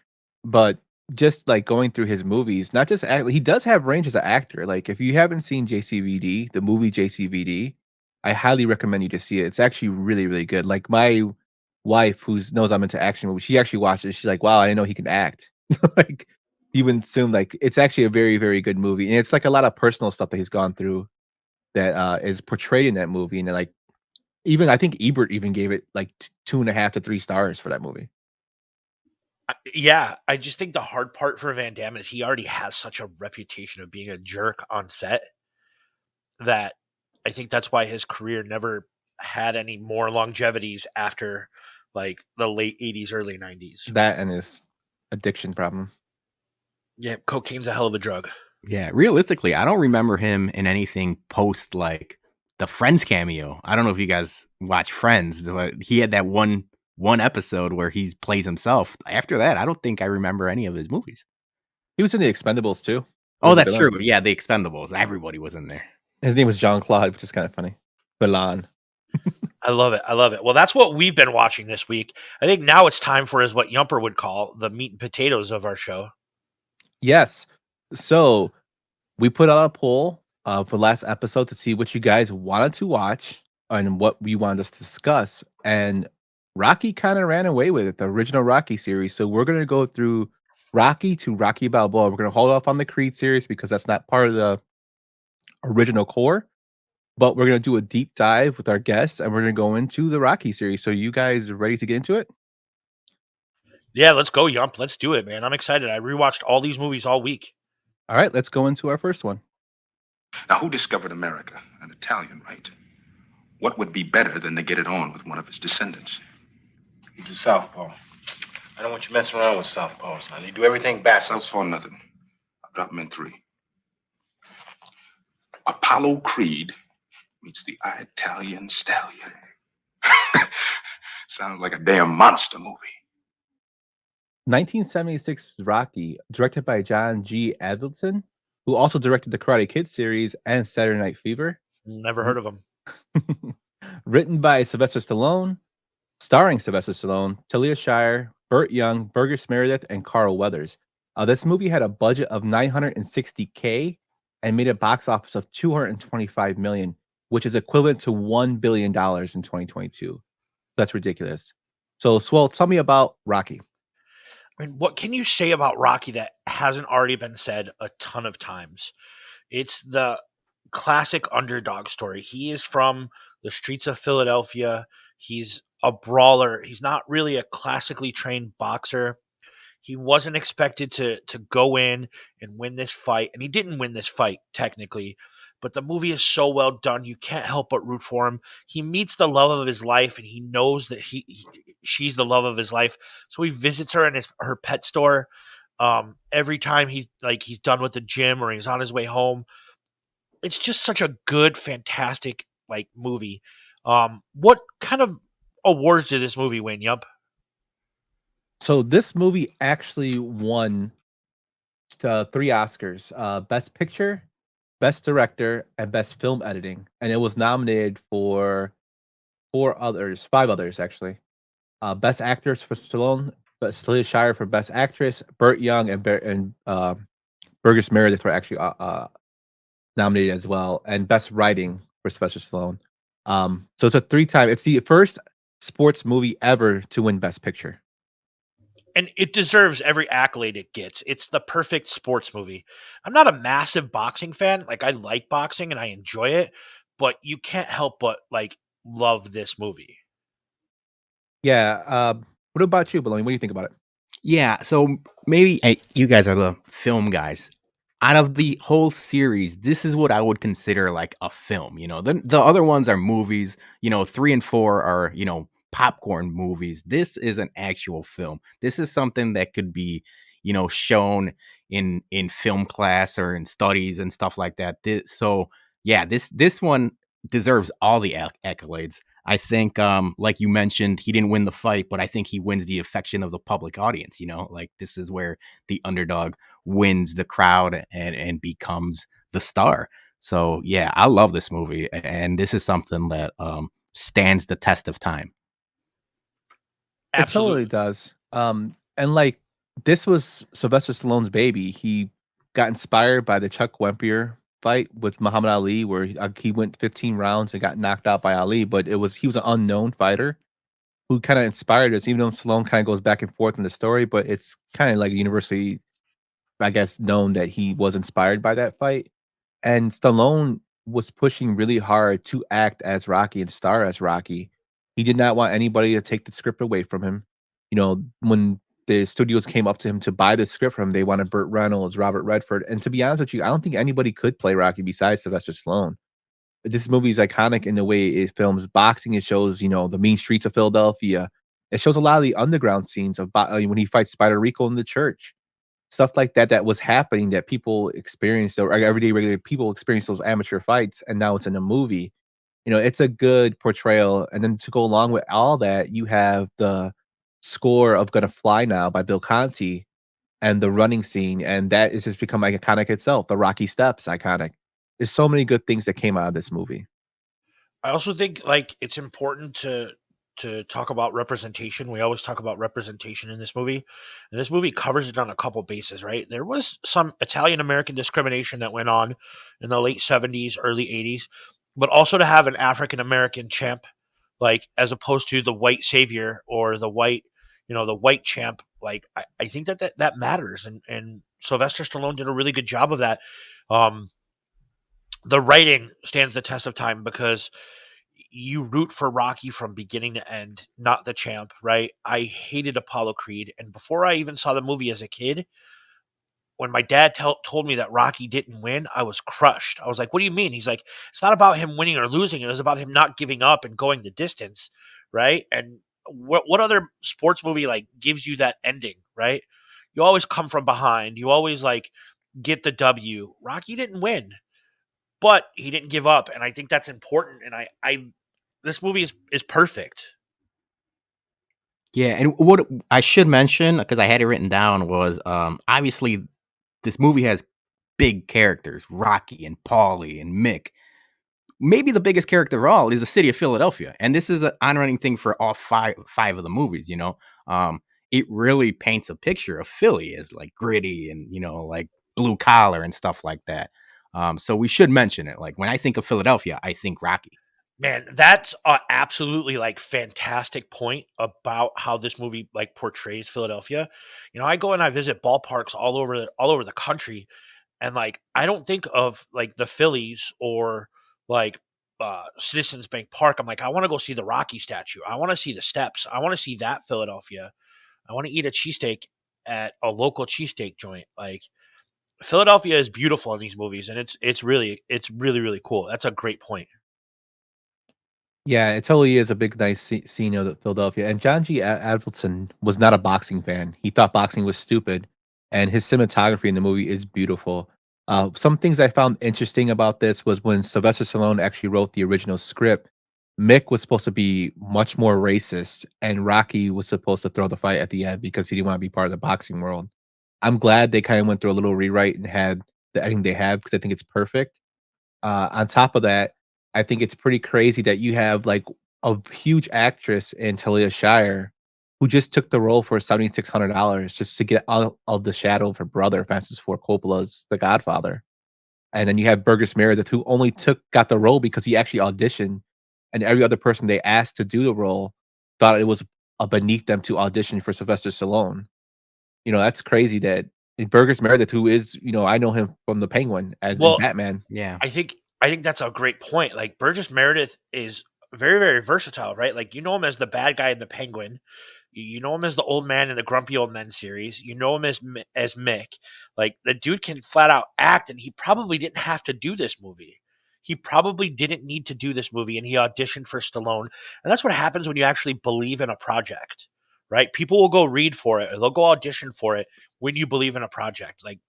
But just like going through his movies, not just he does have range as an actor. Like if you haven't seen JCVD, the movie JCVD, I highly recommend you to see it. It's actually really, really good. Like my wife, who knows I'm into action movies, she actually watched it. She's like, "Wow, I didn't know he can act." Like you would assume like it's actually a very, very good movie, and it's like a lot of personal stuff that he's gone through that is portrayed in that movie, and like even I think Ebert even gave it like 2.5 to 3 stars for that movie. Yeah, I just think the hard part for Van Damme is he already has such a reputation of being a jerk on set that I think that's why his career never had any more longevities after like the late 80s, early 90s. That and his addiction problem. Yeah, cocaine's a hell of a drug. Yeah, realistically, I don't remember him in anything post like the Friends cameo. I don't know if you guys watch Friends, but he had that one episode where he plays himself. After that, I don't think I remember any of his movies. He was in the Expendables too. Oh, that's true. Yeah, the Expendables. Everybody was in there. His name was Jean Claude, which is kind of funny. Milan. I love it. I love it. Well, that's what we've been watching this week. I think now it's time for what Yumper would call the meat and potatoes of our show. Yes. So we put out a poll for last episode to see what you guys wanted to watch and what we wanted us to discuss. And Rocky kind of ran away with it, the original Rocky series. So we're going to go through Rocky to Rocky Balboa. We're going to hold off on the Creed series because that's not part of the original core. But we're going to do a deep dive with our guests and we're going to go into the Rocky series. So you guys are ready to get into it? Yeah, let's go, Yump. Let's do it, man. I'm excited. I rewatched all these movies all week. All right, let's go into our first one. Now, who discovered America? An Italian, right? What would be better than to get it on with one of his descendants? He's a southpaw. I don't want you messing around with southpaws. Now, they do everything backwards. Southpaw nothing. I'll drop him in 3. Apollo Creed meets the Italian Stallion. Sounds like a damn monster movie. 1976 Rocky, directed by John G. Avildsen, who also directed the Karate Kid series and Saturday Night Fever. Never heard of him. Written by Sylvester Stallone, starring Sylvester Stallone, Talia Shire, Burt Young, Burgess Meredith, and Carl Weathers. This movie had a budget of $960K and made a box office of $225 million, which is equivalent to $1 billion in 2022. That's ridiculous. So, Swell, tell me about Rocky. I mean, what can you say about Rocky that hasn't already been said a ton of times? It's the classic underdog story. He is from the streets of Philadelphia. He's a brawler. He's not really a classically trained boxer. He wasn't expected to go in and win this fight, and he didn't win this fight technically. But the movie is so well done, you can't help but root for him. He meets the love of his life, and he knows that she's the love of his life. So he visits her in her pet store. Every time he's done with the gym or he's on his way home, it's just such a good, fantastic movie. What kind of awards did this movie win? Yump. So this movie actually won 3 Oscars: Best Picture, Best Director, and Best Film Editing, and it was nominated for 5 others actually. Best Actors for Stallone, but Celia Shire for Best Actress, Burt Young and Burgess Meredith were actually nominated as well, and Best Writing for Sylvester Stallone. So it's a 3-time. It's the first sports movie ever to win Best Picture. And it deserves every accolade it gets. It's the perfect sports movie. I'm not a massive boxing fan. Like, I like boxing and I enjoy it, but you can't help but love this movie. Yeah. What about you, Bologna? What do you think about it? Yeah, so maybe you guys are the film guys. Out of the whole series, this is what I would consider like a film. The other ones are movies. 3 and 4 are popcorn movies. This is an actual film. This is something that could be shown in film class or in studies and stuff like that. This one deserves all the accolades. I think, like you mentioned, he didn't win the fight, but I think he wins the affection of the public audience. Like, this is where the underdog wins the crowd and becomes the star. So yeah, I love this movie, and this is something that stands the test of time. It totally does. And this was Sylvester Stallone's baby. He got inspired by the Chuck Wempier fight with Muhammad Ali, where he went 15 rounds and got knocked out by Ali. But he was an unknown fighter who kind of inspired us. Even though Stallone kind of goes back and forth in the story, but it's kind of like universally, I guess, known that he was inspired by that fight. And Stallone was pushing really hard to act as Rocky and star as Rocky. He did not want anybody to take the script away from him. When the studios came up to him to buy the script from him, they wanted Burt Reynolds, Robert Redford, and to be honest with you, I don't think anybody could play Rocky besides Sylvester Stallone. This movie is iconic in the way it films boxing. It shows, the mean streets of Philadelphia. It shows a lot of the underground scenes of when he fights Spider Rico in the church. Stuff like that was happening that people experienced, or everyday regular people experienced those amateur fights, and now it's in a movie. It's a good portrayal. And then to go along with all that, you have the score of "Gonna Fly Now" by Bill Conti and the running scene, and that is just become iconic itself. The Rocky Steps, iconic. There's so many good things that came out of this movie. I also think it's important to talk about representation. We always talk about representation in this movie, and this movie covers it on a couple bases. Right, there was some Italian American discrimination that went on in the late '70s, early '80s, but also to have an African American champ, as opposed to the white savior or the white champ. I think that matters, and Sylvester Stallone did a really good job of that. The writing stands the test of time because you root for Rocky from beginning to end, not the champ, right? I hated Apollo Creed. And before I even saw the movie as a kid, when my dad told me that Rocky didn't win, I was crushed. I was like, what do you mean? He's like, it's not about him winning or losing. It was about him not giving up and going the distance, right? And what other sports movie gives you that ending, right? You always come from behind. You always get the W. Rocky didn't win, but he didn't give up, and I think that's important. And I this movie is perfect. Yeah, and what I should mention, because I had it written down, was obviously this movie has big characters: Rocky and Paulie and Mick. Maybe the biggest character of all is the city of Philadelphia, and this is an on-running thing for all five of the movies. It really paints a picture of Philly as gritty and blue collar and stuff like that. So we should mention it. When I think of Philadelphia, I think Rocky. Man, that's a absolutely fantastic point about how this movie portrays Philadelphia. I go and I visit ballparks all over the country, and I don't think of the Phillies or like Citizens Bank Park, I'm like, I want to go see the Rocky statue. I want to see the steps. I want to see that Philadelphia. I want to eat a cheesesteak at a local cheesesteak joint. Like, Philadelphia is beautiful in these movies, and it's really really cool. That's a great point. Yeah, it totally is a big, nice scene of Philadelphia. And John G. Avildsen was not a boxing fan. He thought boxing was stupid, and his cinematography in the movie is beautiful. Some things I found interesting about this was when Sylvester Stallone actually wrote the original script. Mick was supposed to be much more racist, and Rocky was supposed to throw the fight at the end because he didn't want to be part of the boxing world. I'm glad they kind of went through a little rewrite and had the ending they have because I think it's perfect. On top of that, I think it's pretty crazy that you have like a huge actress in Talia Shire who just took the role for $7,600 just to get out of the shadow of her brother, Francis Ford Coppola's The Godfather. And then you have Burgess Meredith, who only got the role because he actually auditioned, and every other person they asked to do the role thought it was beneath them to audition for Sylvester Stallone. That's crazy that Burgess Meredith, who is, I know him from The Penguin as in Well, Batman. Yeah. I think that's a great point. Like, Burgess Meredith is very very versatile, right? Like, you know him as the bad guy in The Penguin. You know him as the old man in the Grumpy Old Men series. You know him as Mick. Like, the dude can flat out act, and he probably didn't have to do this movie. He probably didn't need to do this movie, and he auditioned for Stallone. And that's what happens when you actually believe in a project, right? People will go read for it, or they'll go audition for it when you believe in a project. Like,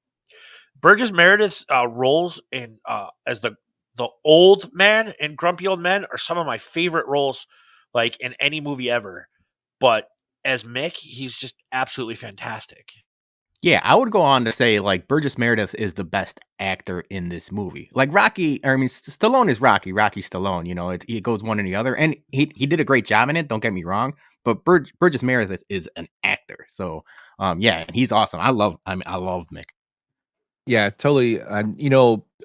Burgess Meredith's roles in as the old man in Grumpy Old Men are some of my favorite roles, like, in any movie ever. But as Mick, he's just absolutely fantastic. Yeah, I would go on to say like Burgess Meredith is the best actor in this movie. Like Stallone is Rocky, Rocky Stallone. It goes one and the other, and he did a great job in it. Don't get me wrong, but Burgess Meredith is an actor. So, yeah, and he's awesome. I love Mick. Yeah, totally. And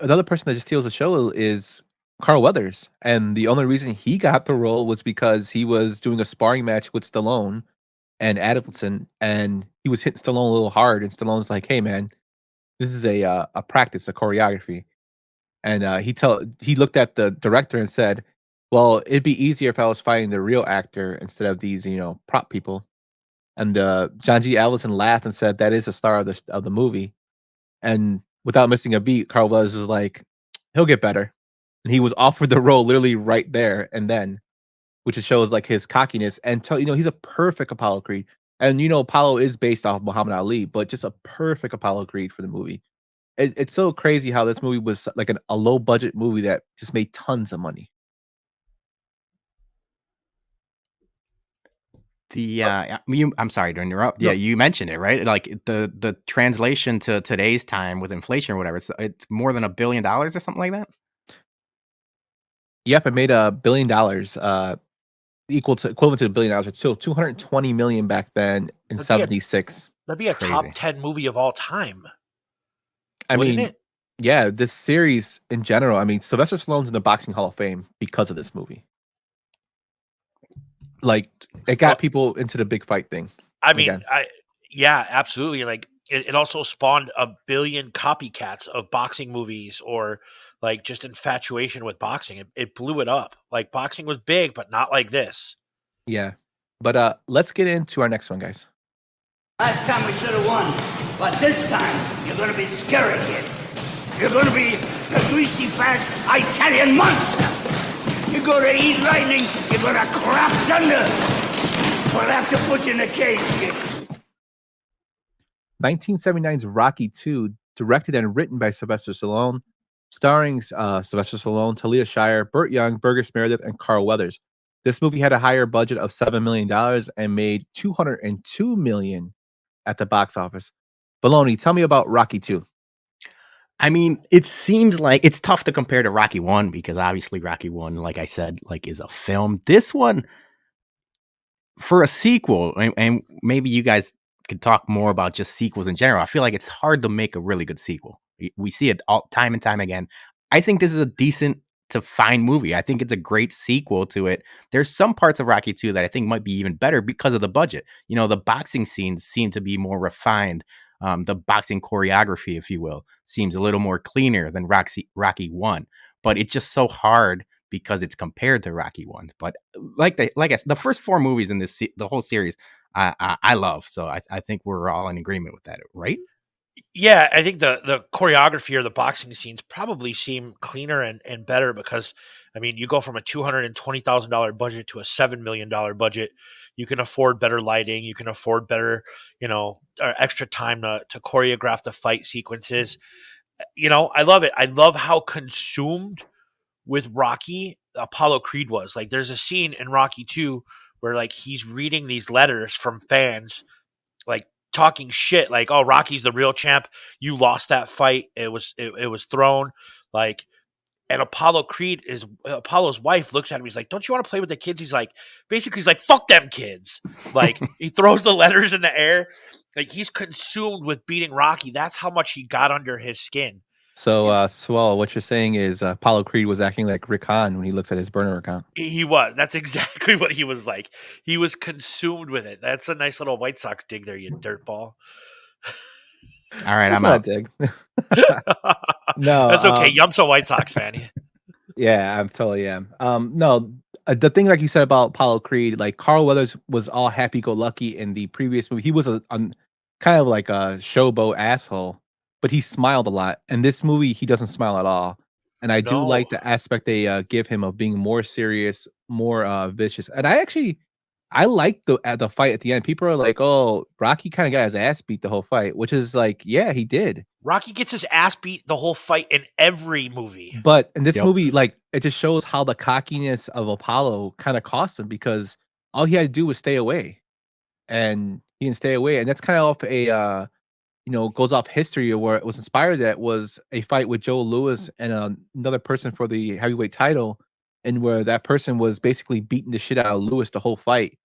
another person that just steals the show is Carl Weathers, and the only reason he got the role was because he was doing a sparring match with Stallone and Adelson, and he was hitting Stallone a little hard, and Stallone's like, "Hey, man, this is a practice, a choreography." And he looked at the director and said, "Well, it'd be easier if I was fighting the real actor instead of these, prop people." And John G. Avildsen laughed and said, "That is the star of the movie." And without missing a beat, Carl Weathers was like, "He'll get better." And he was offered the role literally right there and then, which just shows like his cockiness. And he's a perfect Apollo Creed. And Apollo is based off Muhammad Ali, but just a perfect Apollo Creed for the movie. It's so crazy how this movie was like a low budget movie that just made tons of money. I'm sorry to interrupt. No. Yeah, you mentioned it, right? Like the translation to today's time with inflation or whatever, it's more than $1 billion or something like that. Yep, it made $1 billion, equivalent to $1 billion. It's still 220 million back then in '76. That'd be a Crazy. top 10 movie of all time. I Wouldn't mean, it? yeah, this series in general. I mean, Sylvester Stallone's in the Boxing Hall of Fame because of this movie. Like, it got people into the big fight thing. I mean, again. yeah, absolutely. Like, it also spawned 1 billion copycats of boxing movies, or like just infatuation with boxing. It blew it up. Like, boxing was big, but not like this. Yeah. But let's get into our next one, guys. Last time we should have won, but this time you're gonna be scary, kid. You're gonna be a greasy, fast Italian monster. You're gonna eat lightning. You're gonna crap thunder. We'll have to put you in a cage, kid. 1979's Rocky II, directed and written by Sylvester Stallone, starring Sylvester Stallone, Talia Shire, Burt Young, Burgess Meredith, and Carl Weathers. This movie had a higher budget of $7 million and made $202 million at the box office. Baloney, tell me about Rocky II. I mean, it seems like it's tough to compare to Rocky 1 because obviously Rocky 1, like I said, like is a film. This one, for a sequel, and maybe you guys could talk more about just sequels in general. I feel like it's hard to make a really good sequel. We see it all time and time again. I think this is a decent to fine movie. I think it's a great sequel to it. There's some parts of Rocky 2 that I think might be even better because of the budget. The boxing scenes seem to be more refined. The boxing choreography, if you will, seems a little more cleaner than Rocky 1. But it's just so hard because it's compared to Rocky 1. But like I said, the first 4 movies in the whole series, I love. So I think we're all in agreement with that, right? Yeah, I think the choreography or the boxing scenes probably seem cleaner and better because, I mean, you go from a $220,000 budget to a $7 million budget. You can afford better lighting. You can afford better, extra time to choreograph the fight sequences. I love it. I love how consumed with Rocky Apollo Creed was. Like, there's a scene in Rocky 2 where, like, he's reading these letters from fans, like, talking shit, like, "Oh, Rocky's the real champ. You lost that fight. It was thrown." Like, and Apollo's wife looks at him. He's like, "Don't you want to play with the kids?" He's like, "Fuck them kids." Like, he throws the letters in the air. Like, he's consumed with beating Rocky. That's how much he got under his skin. So, Swell, what you're saying is Apollo Creed was acting like Rick Hahn when he looks at his burner account. He was. That's exactly what he was like. He was consumed with it. That's a nice little White Sox dig there, you dirtball. All right, That's I'm not a out. dig. No, that's okay. Yump's a White Sox fan. Yeah, I totally am. No, the thing like you said about Apollo Creed, like Carl Weathers was all happy-go-lucky in the previous movie. He was a kind of like a showboat asshole, but he smiled a lot. In this movie, he doesn't smile at all. And I do like No. the aspect they give him of being more serious, more vicious. And I like the fight at the end. People are like, "Oh, Rocky kind of got his ass beat the whole fight," which is like, yeah, he did. Rocky gets his ass beat the whole fight in every movie. But in this Yep. movie, like, it just shows how the cockiness of Apollo kind of cost him because all he had to do was stay away, and he didn't stay away, and that's kind of off goes off history of where it was inspired. That was a fight with Joe Louis and another person for the heavyweight title, and where that person was basically beating the shit out of Louis the whole fight.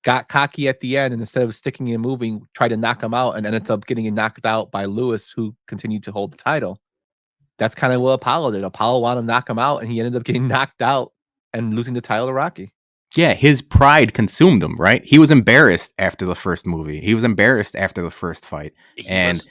Got cocky at the end, and instead of sticking and moving, tried to knock him out, and ended up getting knocked out by Louis, who continued to hold the title. That's kind of what Apollo did. Apollo wanted to knock him out, and he ended up getting knocked out and losing the title to Rocky. Yeah, his pride consumed him, right? He was embarrassed after the first movie. He was embarrassed after the first fight. And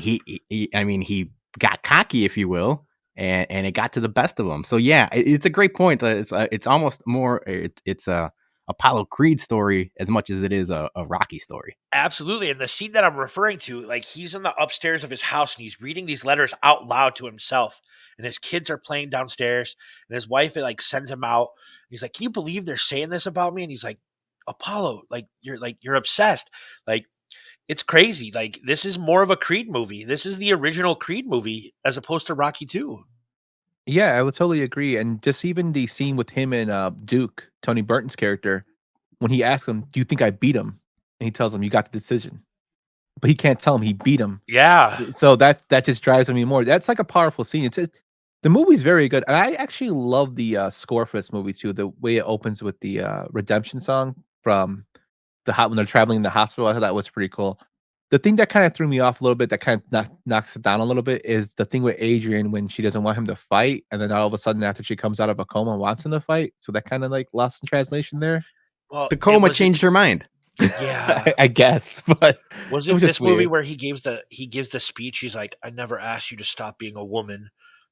he got cocky, if you will, and it got to the best of him. So yeah, it's a great point. It's almost more it's a Apollo Creed story as much as it is a Rocky story. Absolutely. And the scene that I'm referring to, like, he's in the upstairs of his house and he's reading these letters out loud to himself. And his kids are playing downstairs, and his wife sends him out. He's like, "Can you believe they're saying this about me?" And he's like, "Apollo, you're obsessed. Like, it's crazy. Like, this is more of a Creed movie. This is the original Creed movie as opposed to Rocky 2. Yeah, I would totally agree. And just even the scene with him and Duke, Tony Burton's character, when he asks him, "Do you think I beat him?" And he tells him, "You got the decision." But he can't tell him he beat him. Yeah. So that just drives me more. That's like a powerful scene. The movie's very good. And I actually love the score for this movie too. The way it opens with the redemption song from when they're traveling in the hospital. I thought that was pretty cool. The thing that kind of threw me off a little bit, that kind of knocks it down a little bit, is the thing with Adrian when she doesn't want him to fight, and then all of a sudden after she comes out of a coma wants him to fight. So that kind of like lost in translation there. Well, The coma changed her mind. Yeah. I guess, but Was it it was this just movie weird. where he gives the speech? He's like, "I never asked you to stop being a woman.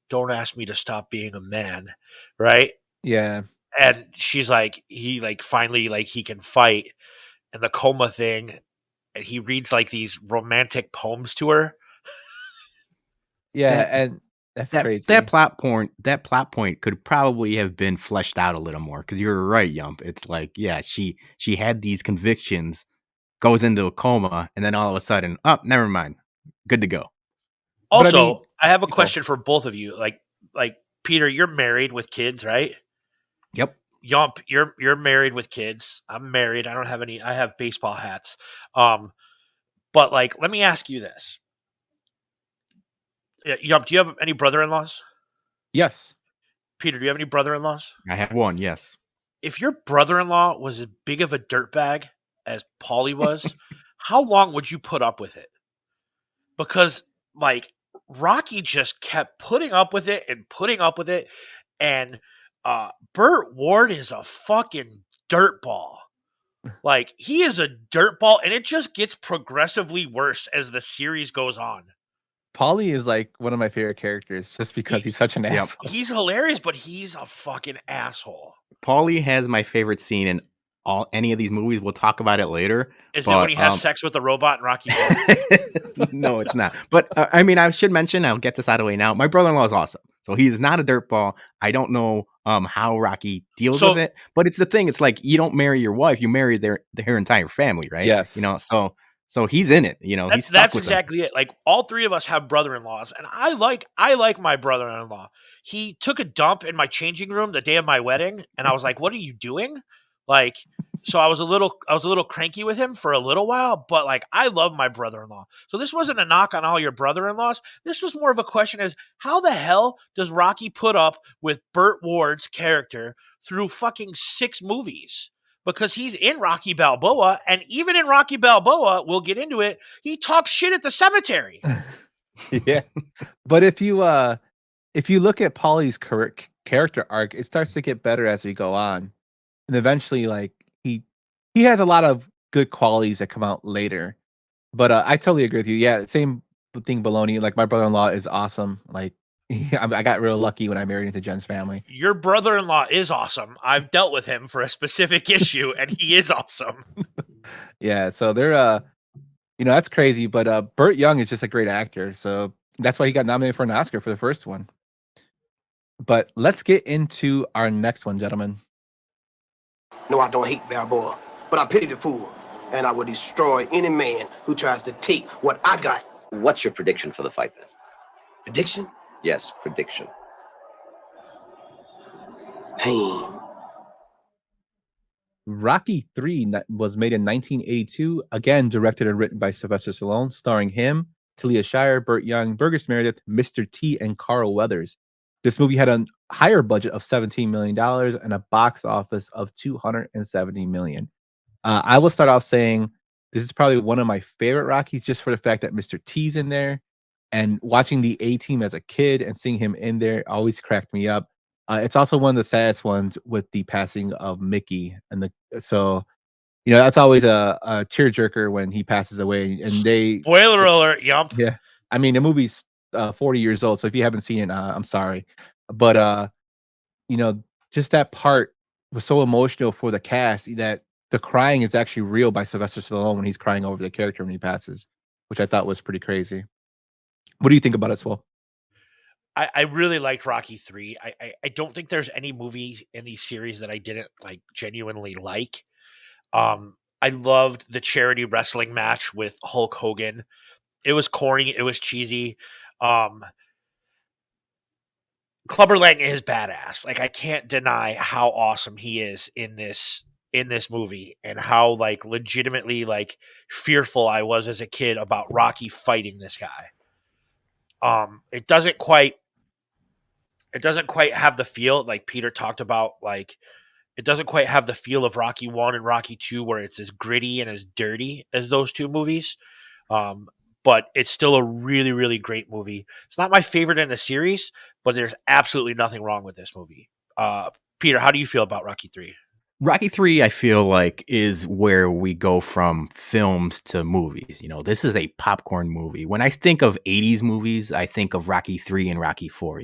Don't ask me to stop being a man." Right? Yeah. And she's like, finally, like, he can fight, and the coma thing, and he reads like these romantic poems to her. Yeah, That- and that's that crazy. that plot point could probably have been fleshed out a little more, because you're right, Yump. It's like, yeah, she had these convictions, goes into a coma, and then all of a sudden, oh, never mind, good to go. But I Also, mean, I have a go. question for both of you. Like Peter, you're married with kids, right? Yep. Yump, you're married with kids. I'm married. I don't have any. I have baseball hats. But, like, let me ask you this. Yump, do you have any brother-in-laws? Yes. Peter, do you have any brother-in-laws? I have one, yes. If your brother-in-law was as big of a dirtbag as Paulie was, how long would you put up with it? Because, like, Rocky just kept putting up with it and putting up with it, and Burt Ward is a fucking dirtball. Like, he is a dirtball, and it just gets progressively worse as the series goes on. Paulie is like one of my favorite characters just because he's such an Yep. asshole. He's hilarious, but he's a fucking asshole. Paulie has my favorite scene in any of these movies. We'll talk about it later. Is it when he has sex with the robot in Rocky IV? No, it's not. But I mean, I should mention, I'll get this out of the way now. My brother-in-law is awesome. So he's not a dirtball. I don't know how Rocky deals with it, but it's the thing. It's like you don't marry your wife, you marry their entire family, right? Yes. You know, so he's in it. You know, that's exactly it. Like all three of us have brother-in-laws, and I like my brother-in-law. He took a dump in my changing room the day of my wedding, and I was like, "What are you doing?" Like, so I was a little cranky with him for a little while, but like I love my brother-in-law. So this wasn't a knock on all your brother-in-laws. This was more of a question: is how the hell does Rocky put up with Burt Ward's character through fucking 6 movies? Because he's in Rocky Balboa, and even in Rocky Balboa, we'll get into it, he talks shit at the cemetery. Yeah. But if you look at Paulie's character arc, it starts to get better as we go on. And eventually, like, he has a lot of good qualities that come out later. But I totally agree with you. Yeah, same thing, Bologna. Like, my brother-in-law is awesome. Like, I got real lucky when I married into Jen's family. Your brother-in-law is awesome. I've dealt with him for a specific issue, and he is awesome. Yeah, so they're that's crazy. But Burt Young is just a great actor, so that's why he got nominated for an Oscar for the first one. But let's get into our next one, gentlemen. No, I don't hate Balboa, but I pity the fool, and I will destroy any man who tries to take what I got. What's your prediction for the fight then? Prediction? Yes, prediction. Pain. Rocky 3 was made in 1982, again directed and written by Sylvester Stallone, starring him, Talia Shire, Burt Young, Burgess Meredith, Mr. T, and Carl Weathers. This movie had a higher budget of $17 million and a box office of $270 million. I will start off saying this is probably one of my favorite Rockies just for the fact that Mr. T's in there. And watching the A-Team as a kid and seeing him in there always cracked me up. It's also one of the saddest ones with the passing of Mickey. So that's always a tearjerker when he passes away. And Spoiler alert, Yump. Yeah. I mean, the movie's 40 years old, so if you haven't seen it, I'm sorry. But just that part was so emotional for the cast that the crying is actually real by Sylvester Stallone when he's crying over the character when he passes, which I thought was pretty crazy. What do you think about it, Swole? I really liked Rocky 3. I don't think there's any movie in these series that I didn't like genuinely like. I loved the charity wrestling match with Hulk Hogan. It was corny. It was cheesy. Clubber Lang is badass. Like, I can't deny how awesome he is in this movie and how like legitimately like fearful I was as a kid about Rocky fighting this guy. It doesn't quite have the feel like Peter talked about. Like, it doesn't quite have the feel of Rocky 1 and Rocky 2 where it's as gritty and as dirty as those two movies. But it's still a really, really great movie. It's not my favorite in the series, but there's absolutely nothing wrong with this movie. Peter, how do you feel about Rocky 3? Rocky 3, I feel like, is where we go from films to movies. This is a popcorn movie. When I think of 80s movies, I think of Rocky 3 and Rocky 4,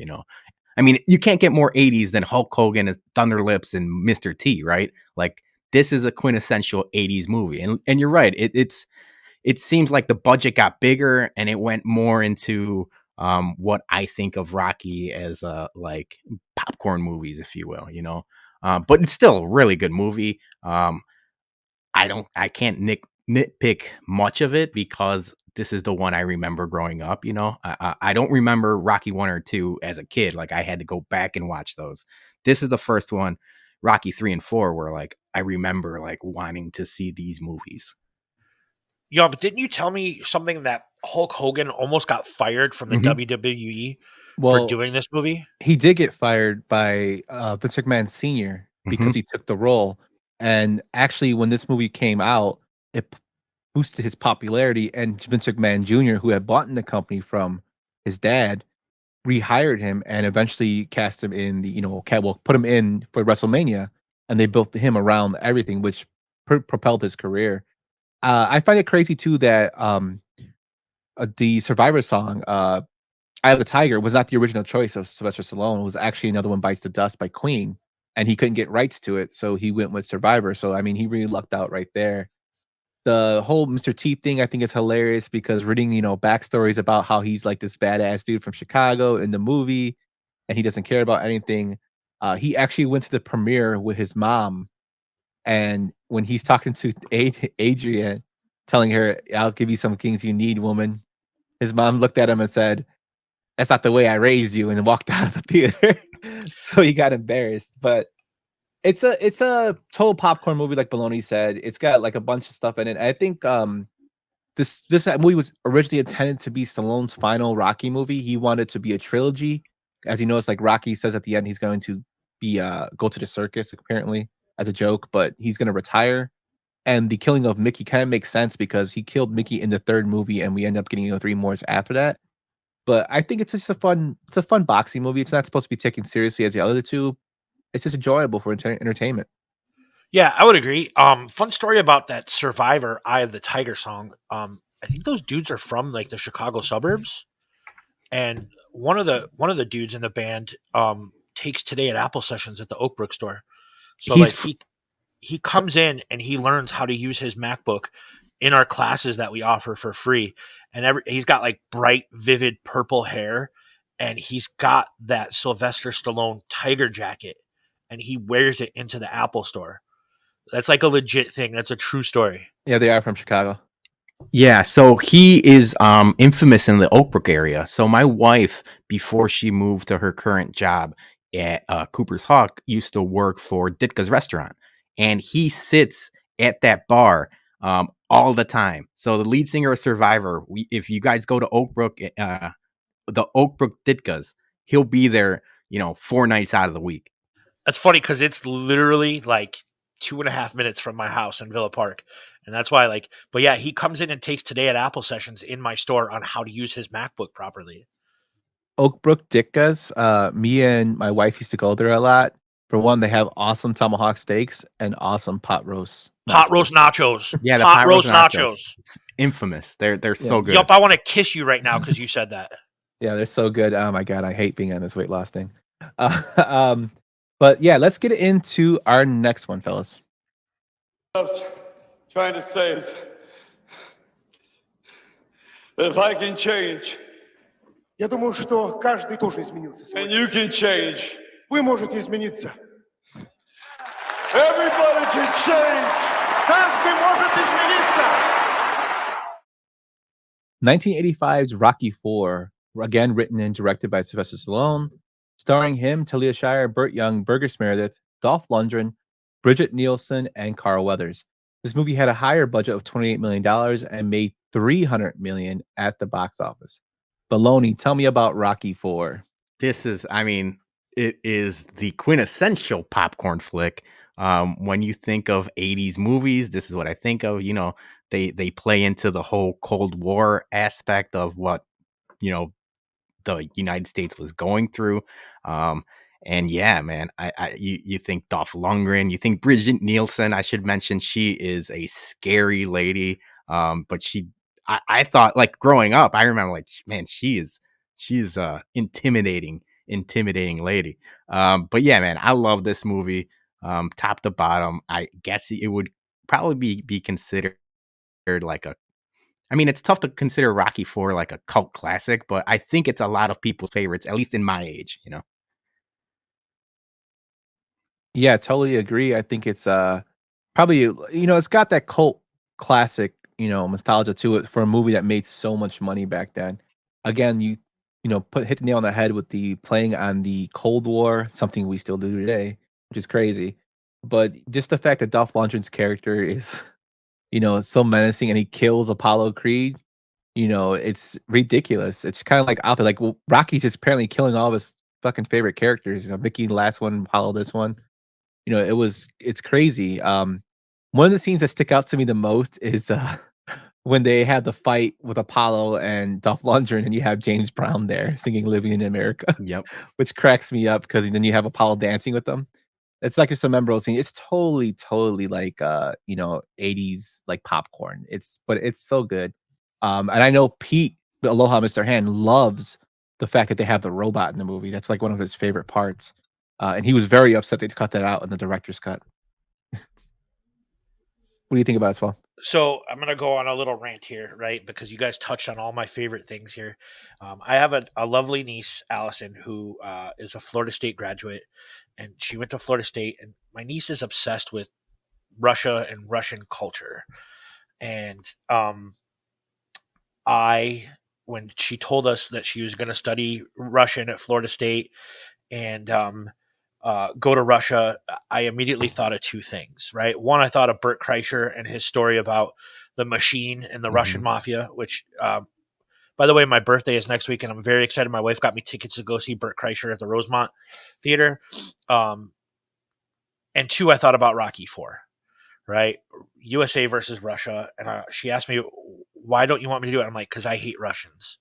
I mean, you can't get more 80s than Hulk Hogan and Thunder Lips and Mr. T, right? Like, this is a quintessential 80s movie. And you're right. It seems like the budget got bigger and it went more into what I think of Rocky as like popcorn movies, if you will, but it's still a really good movie. I can't nitpick much of it because this is the one I remember growing up. I don't remember Rocky 1 or 2 as a kid. Like, I had to go back and watch those. This is the first one, Rocky 3 and 4, where like I remember like wanting to see these movies. Yeah, but didn't you tell me something that Hulk Hogan almost got fired from the WWE for doing this movie? He did get fired by Vince McMahon Sr. because he took the role. And actually, when this movie came out, it boosted his popularity. And Vince McMahon Jr., who had bought in the company from his dad, rehired him and eventually cast him in put him in for WrestleMania. And they built him around everything, which propelled his career. I find it crazy too that the Survivor song, "Eye of the Tiger," was not the original choice of Sylvester Stallone. It was actually Another One Bites the Dust by Queen, and he couldn't get rights to it, so he went with Survivor. So I mean, he really lucked out right there. The whole Mr. T thing, I think, is hilarious because reading, backstories about how he's like this badass dude from Chicago in the movie, and he doesn't care about anything. He actually went to the premiere with his mom, and when he's talking to Adrian, telling her, "I'll give you some things you need, woman," his mom looked at him and said, "That's not the way I raised you," and then walked out of the theater. So he got embarrassed. But it's a total popcorn movie, like Bologna said. It's got like a bunch of stuff in it. I think this movie was originally intended to be Stallone's final Rocky movie. He wanted to be a trilogy. As you know, it's like Rocky says at the end he's going to be go to the circus, apparently, as a joke, but he's gonna retire. And the killing of Mickey kind of makes sense because he killed Mickey in the third movie, and we end up getting 3 more after that. But I think it's a fun boxing movie. It's not supposed to be taken seriously as the other two. It's just enjoyable for entertainment. Yeah, I would agree. Fun story about that Survivor Eye of the Tiger song. I think those dudes are from like the Chicago suburbs, and one of the dudes in the band takes today at Apple sessions at the Oakbrook store. So He's like he comes in and he learns how to use his MacBook in our classes that we offer for free. And he's got like bright, vivid purple hair, and he's got that Sylvester Stallone tiger jacket, and he wears it into the Apple store. That's like a legit thing. That's a true story. Yeah, they are from Chicago. Yeah, so he is infamous in the Oakbrook area. So my wife, before she moved to her current job at Cooper's Hawk, used to work for Ditka's restaurant, and he sits at that bar all the time. So the lead singer of Survivor, if you guys go to Oakbrook, the Oakbrook Ditka's, he'll be there, 4 nights out of the week. That's funny because it's literally like 2.5 minutes from my house in Villa Park. And that's why, like, but yeah, he comes in and takes today at Apple sessions in my store on how to use his MacBook properly. Oakbrook Ditka's, me and my wife used to go there a lot. For one, they have awesome tomahawk steaks and awesome pot roast. Pot roast nachos. Yeah, the pot roast nachos. Infamous. They're so good. Yup, I want to kiss you right now because you said that. Yeah, they're so good. Oh my god, I hate being on this weight loss thing. But yeah, let's get into our next one, fellas. What I was trying to say is that if I can change, Я думаю, что каждый тоже изменился and сегодня. you can change, Вы можете измениться. everybody can change. Каждый может измениться. 1985's Rocky IV, again written and directed by Sylvester Stallone, starring him, Talia Shire, Burt Young, Burgess Meredith, Dolph Lundgren, Bridget Nielsen, and Carl Weathers. This movie had a higher budget of $28 million and made $300 million at the box office. Baloney, tell me about Rocky IV. This is, it is the quintessential popcorn flick. When you think of 80s movies, this is what I think of. They play into the whole Cold War aspect of what, the United States was going through. And yeah, man, you think Dolph Lundgren, you think Bridget Nielsen. I should mention she is a scary lady. But I thought, like, growing up, I remember, like, man, she's intimidating lady. But yeah, man, I love this movie, top to bottom. I guess it would probably be considered like it's tough to consider Rocky IV like a cult classic, but I think it's a lot of people's favorites, at least in my age. Yeah, totally agree. I think it's probably it's got that cult classic, nostalgia to it for a movie that made so much money back then. Again, hit the nail on the head with the playing on the Cold War, something we still do today, which is crazy. But just the fact that Dolph Lundgren's character is, so menacing and he kills Apollo Creed, it's ridiculous. It's kind of like out there, like, well, Rocky's just apparently killing all of his fucking favorite characters. Mickey, the last one, Apollo, this one. It's crazy. One of the scenes that stick out to me the most is when they had the fight with Apollo and Dolph Lundgren, and you have James Brown there singing "Living in America." Yep. Which cracks me up because then you have Apollo dancing with them. It's like it's a memorable scene. It's totally like 80s like popcorn. But it's so good. And I know Pete Aloha Mr. Hand loves the fact that they have the robot in the movie. That's like one of his favorite parts. And he was very upset they cut that out in the director's cut. What do you think about it, Swell? So I'm gonna go on a little rant here, right? Because you guys touched on all my favorite things here. I have a lovely niece, Allison, who is a Florida State graduate, and she went to Florida State. And my niece is obsessed with Russia and Russian culture. And when she told us that she was going to study Russian at Florida State and go to Russia, I immediately thought of two things, right? One, I thought of Bert Kreischer and his story about the machine and the Russian mafia, which, by the way, my birthday is next week, and I'm very excited. My wife got me tickets to go see Bert Kreischer at the Rosemont Theater. And two, I thought about Rocky IV, right? USA versus Russia. And she asked me, why don't you want me to do it? I'm like, because I hate Russians.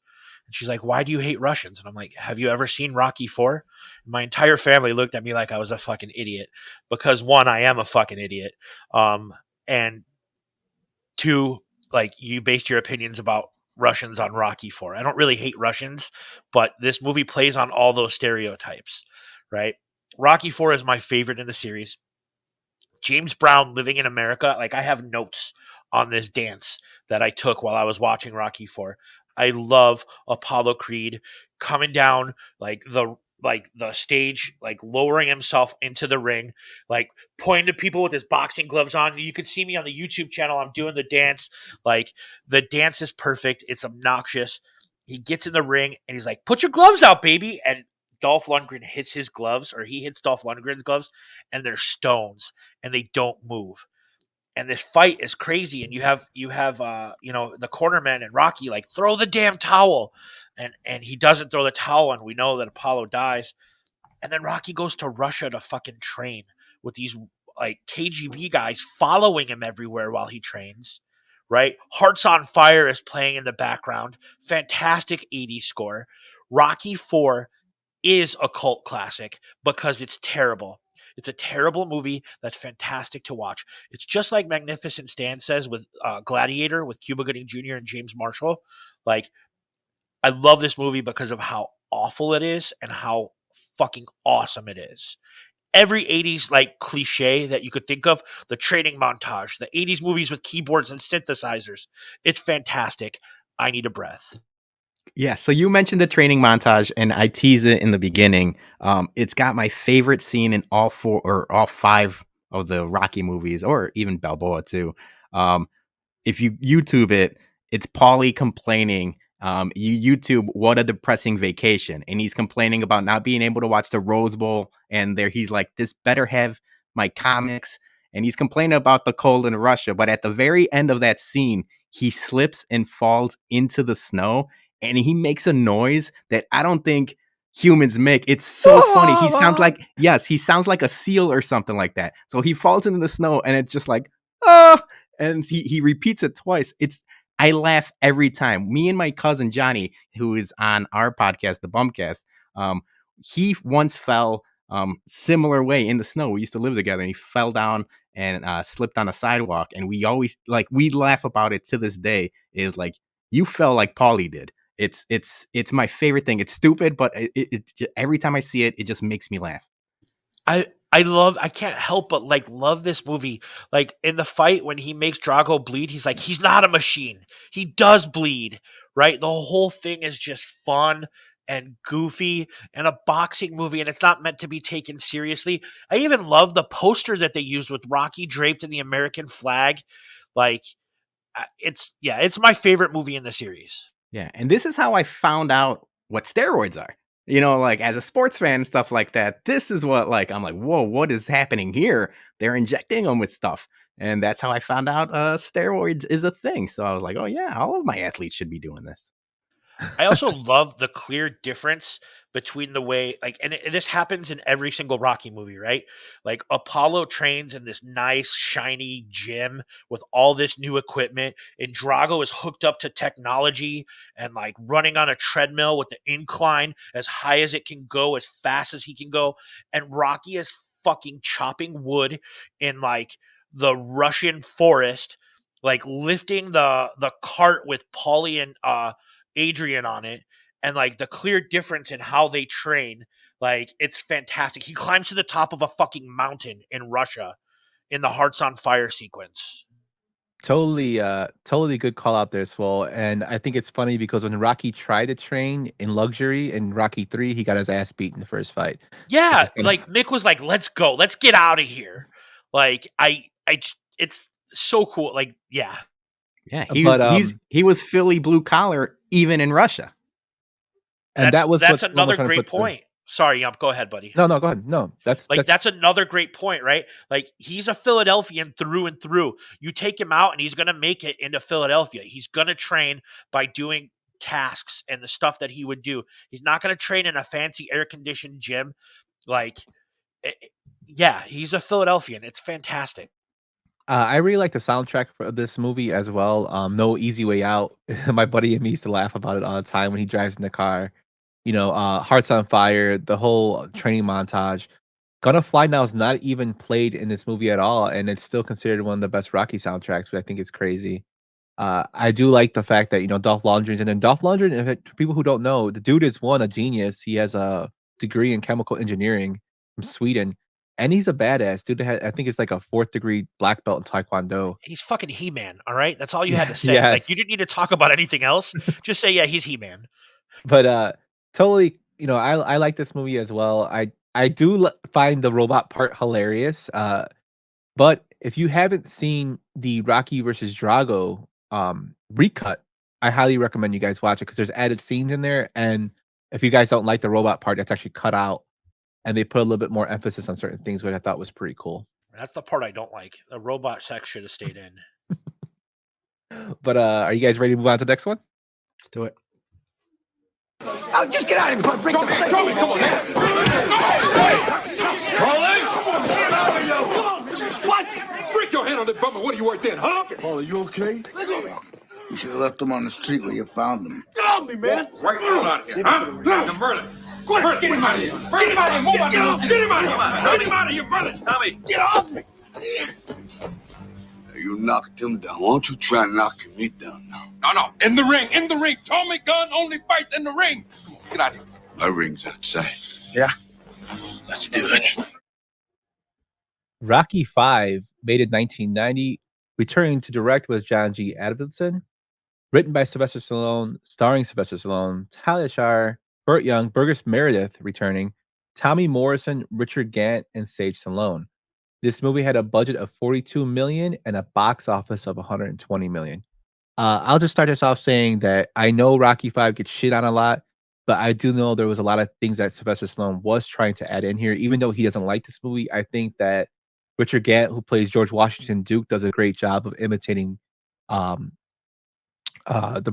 And she's like, why do you hate Russians? And I'm like, have you ever seen Rocky IV? My entire family looked at me like I was a fucking idiot because one, I am a fucking idiot. And two, like you based your opinions about Russians on Rocky IV. I don't really hate Russians, but this movie plays on all those stereotypes, right? Rocky IV is my favorite in the series. James Brown living in America, like I have notes on this dance that I took while I was watching Rocky IV. I love Apollo Creed coming down like the stage, like lowering himself into the ring, like pointing to people with his boxing gloves on. You can see me on the YouTube channel. I'm doing the dance. Like the dance is perfect. It's obnoxious. He gets in the ring and he's like, "Put your gloves out, baby." And Dolph Lundgren hits his gloves, or he hits Dolph Lundgren's gloves, and they're stones and they don't move. And this fight is crazy. And you have the cornerman and Rocky like throw the damn towel, and he doesn't throw the towel, and we know that Apollo dies. And then Rocky goes to Russia to fucking train with these like KGB guys following him everywhere while he trains. Right? Hearts on Fire is playing in the background. Fantastic 80s score. Rocky 4 is a cult classic because it's terrible. It's a terrible movie that's fantastic to watch. It's just like Magnificent Stan says with Gladiator with Cuba Gooding Jr. and James Marshall. Like, I love this movie because of how awful it is and how fucking awesome it is. Every 80s like cliche that you could think of, the training montage, the 80s movies with keyboards and synthesizers. It's fantastic. I need a breath. Yeah, so you mentioned the training montage, and I teased it in the beginning. It's got my favorite scene in all four or all five of the Rocky movies, or even Balboa too. If you YouTube it, it's Paulie complaining. You YouTube What a Depressing Vacation, and he's complaining about not being able to watch the Rose Bowl, and he's like, this better have my comics, and he's complaining about the cold in Russia. But at the very end of that scene, he slips and falls into the snow, and he makes a noise that I don't think humans make. It's so funny. He sounds like, yes, he sounds like a seal or something like that. So he falls into the snow, and it's just like, ah, and he repeats it twice. I laugh every time. Me and my cousin Johnny, who is on our podcast, the Bumcast, he once fell similar way in the snow. We used to live together, and he fell down and slipped on a sidewalk. And we always we laugh about it to this day. Is like, you fell like Paulie did. It's my favorite thing. It's stupid, but every time I see it, it just makes me laugh. I can't help but love this movie. Like in the fight when he makes Drago bleed, he's like, he's not a machine. He does bleed, right? The whole thing is just fun and goofy and a boxing movie, and it's not meant to be taken seriously. I even love the poster that they used with Rocky draped in the American flag. Like it's my favorite movie in the series. Yeah, and this is how I found out what steroids are. You know, like as a sports fan and stuff like that, this is what I'm like, whoa, what is happening here? They're injecting them with stuff. And that's how I found out steroids is a thing. So I was like, oh yeah, all of my athletes should be doing this. I also love the clear difference between the way, and this happens in every single Rocky movie, right? Like Apollo trains in this nice, shiny gym with all this new equipment, and Drago is hooked up to technology and like running on a treadmill with the incline as high as it can go, as fast as he can go. And Rocky is fucking chopping wood in like the Russian forest, like lifting the cart with Paulie Adrian on it, and like the clear difference in how they train, like it's fantastic. He climbs to the top of a fucking mountain in Russia in the Hearts on Fire sequence. Totally good call out there, Swole. And I think it's funny because when Rocky tried to train in luxury in Rocky 3, he got his ass beat in the first fight. Yeah, Which is kind like Mick was like, "Let's go, let's get out of here." Like it's so cool. Like, yeah, Yeah, But, he was Philly blue collar even in Russia. and that was that's what Sloan was another trying to great put through. point. Sorry, Yump, go ahead, buddy. No, go ahead. No, that's That's another great point, right? Like he's a Philadelphian through and through. You take him out and he's going to make it into Philadelphia. He's going to train by doing tasks and the stuff that he would do. He's not going to train in a fancy air-conditioned gym. Like, yeah, he's a Philadelphian. It's fantastic. I really like the soundtrack for this movie as well. No Easy Way Out. My buddy and me used to laugh about it all the time when he drives in the car. Hearts on Fire, the whole training montage. Gonna Fly Now is not even played in this movie at all, and it's still considered one of the best Rocky soundtracks, which I think is crazy. I do like the fact that Dolph Lundgren's in, and Dolph Lundgren, for people who don't know, the dude is a genius. He has a degree in chemical engineering from Sweden, and he's a badass dude. I think it's like a 4th-degree black belt in Taekwondo. He's fucking He-Man, all right? That's all you had to say. Yes. Like, you didn't need to talk about anything else. Just say, yeah, he's He-Man. But totally, I like this movie as well. I do find the robot part hilarious. But if you haven't seen the Rocky versus Drago recut, I highly recommend you guys watch it because there's added scenes in there. And if you guys don't like the robot part, that's actually cut out, and they put a little bit more emphasis on certain things, which I thought was pretty cool. That's the part I don't like. The robot sex should have stayed in. But are you guys ready to move on to the next one? Let's do it. Oh, just get out of here before I break the plate. Tommy, come on, man. What? Break your hand on the bummer. What are you worth then, huh? Paul, are you okay? You should have left them on the street where you found them. Get off me, man. Right out here, huh? Now, Merlin. Merlin, get him out of here. Get him out of here. Move on. Get him out of here. Get him out of here, Merlin. Tommy. Get off me. You knocked him down. Why don't you try knocking me down now? No. In the ring. In the ring. Tommy Gunn only fights in the ring. Get out of here. My ring's outside. Yeah. Let's do it. Rocky V, made in 1990, returning to direct was John G. Avildsen, written by Sylvester Stallone, starring Sylvester Stallone, Talia Shire, Burt Young, Burgess Meredith returning, Tommy Morrison, Richard Gant, and Sage Stallone. This movie had a budget of $42 million and a box office of $120 million. I'll just start this off saying that I know Rocky V gets shit on a lot, but I do know there was a lot of things that Sylvester Stallone was trying to add in here. Even though he doesn't like this movie, I think that Richard Gant, who plays George Washington Duke, does a great job of imitating the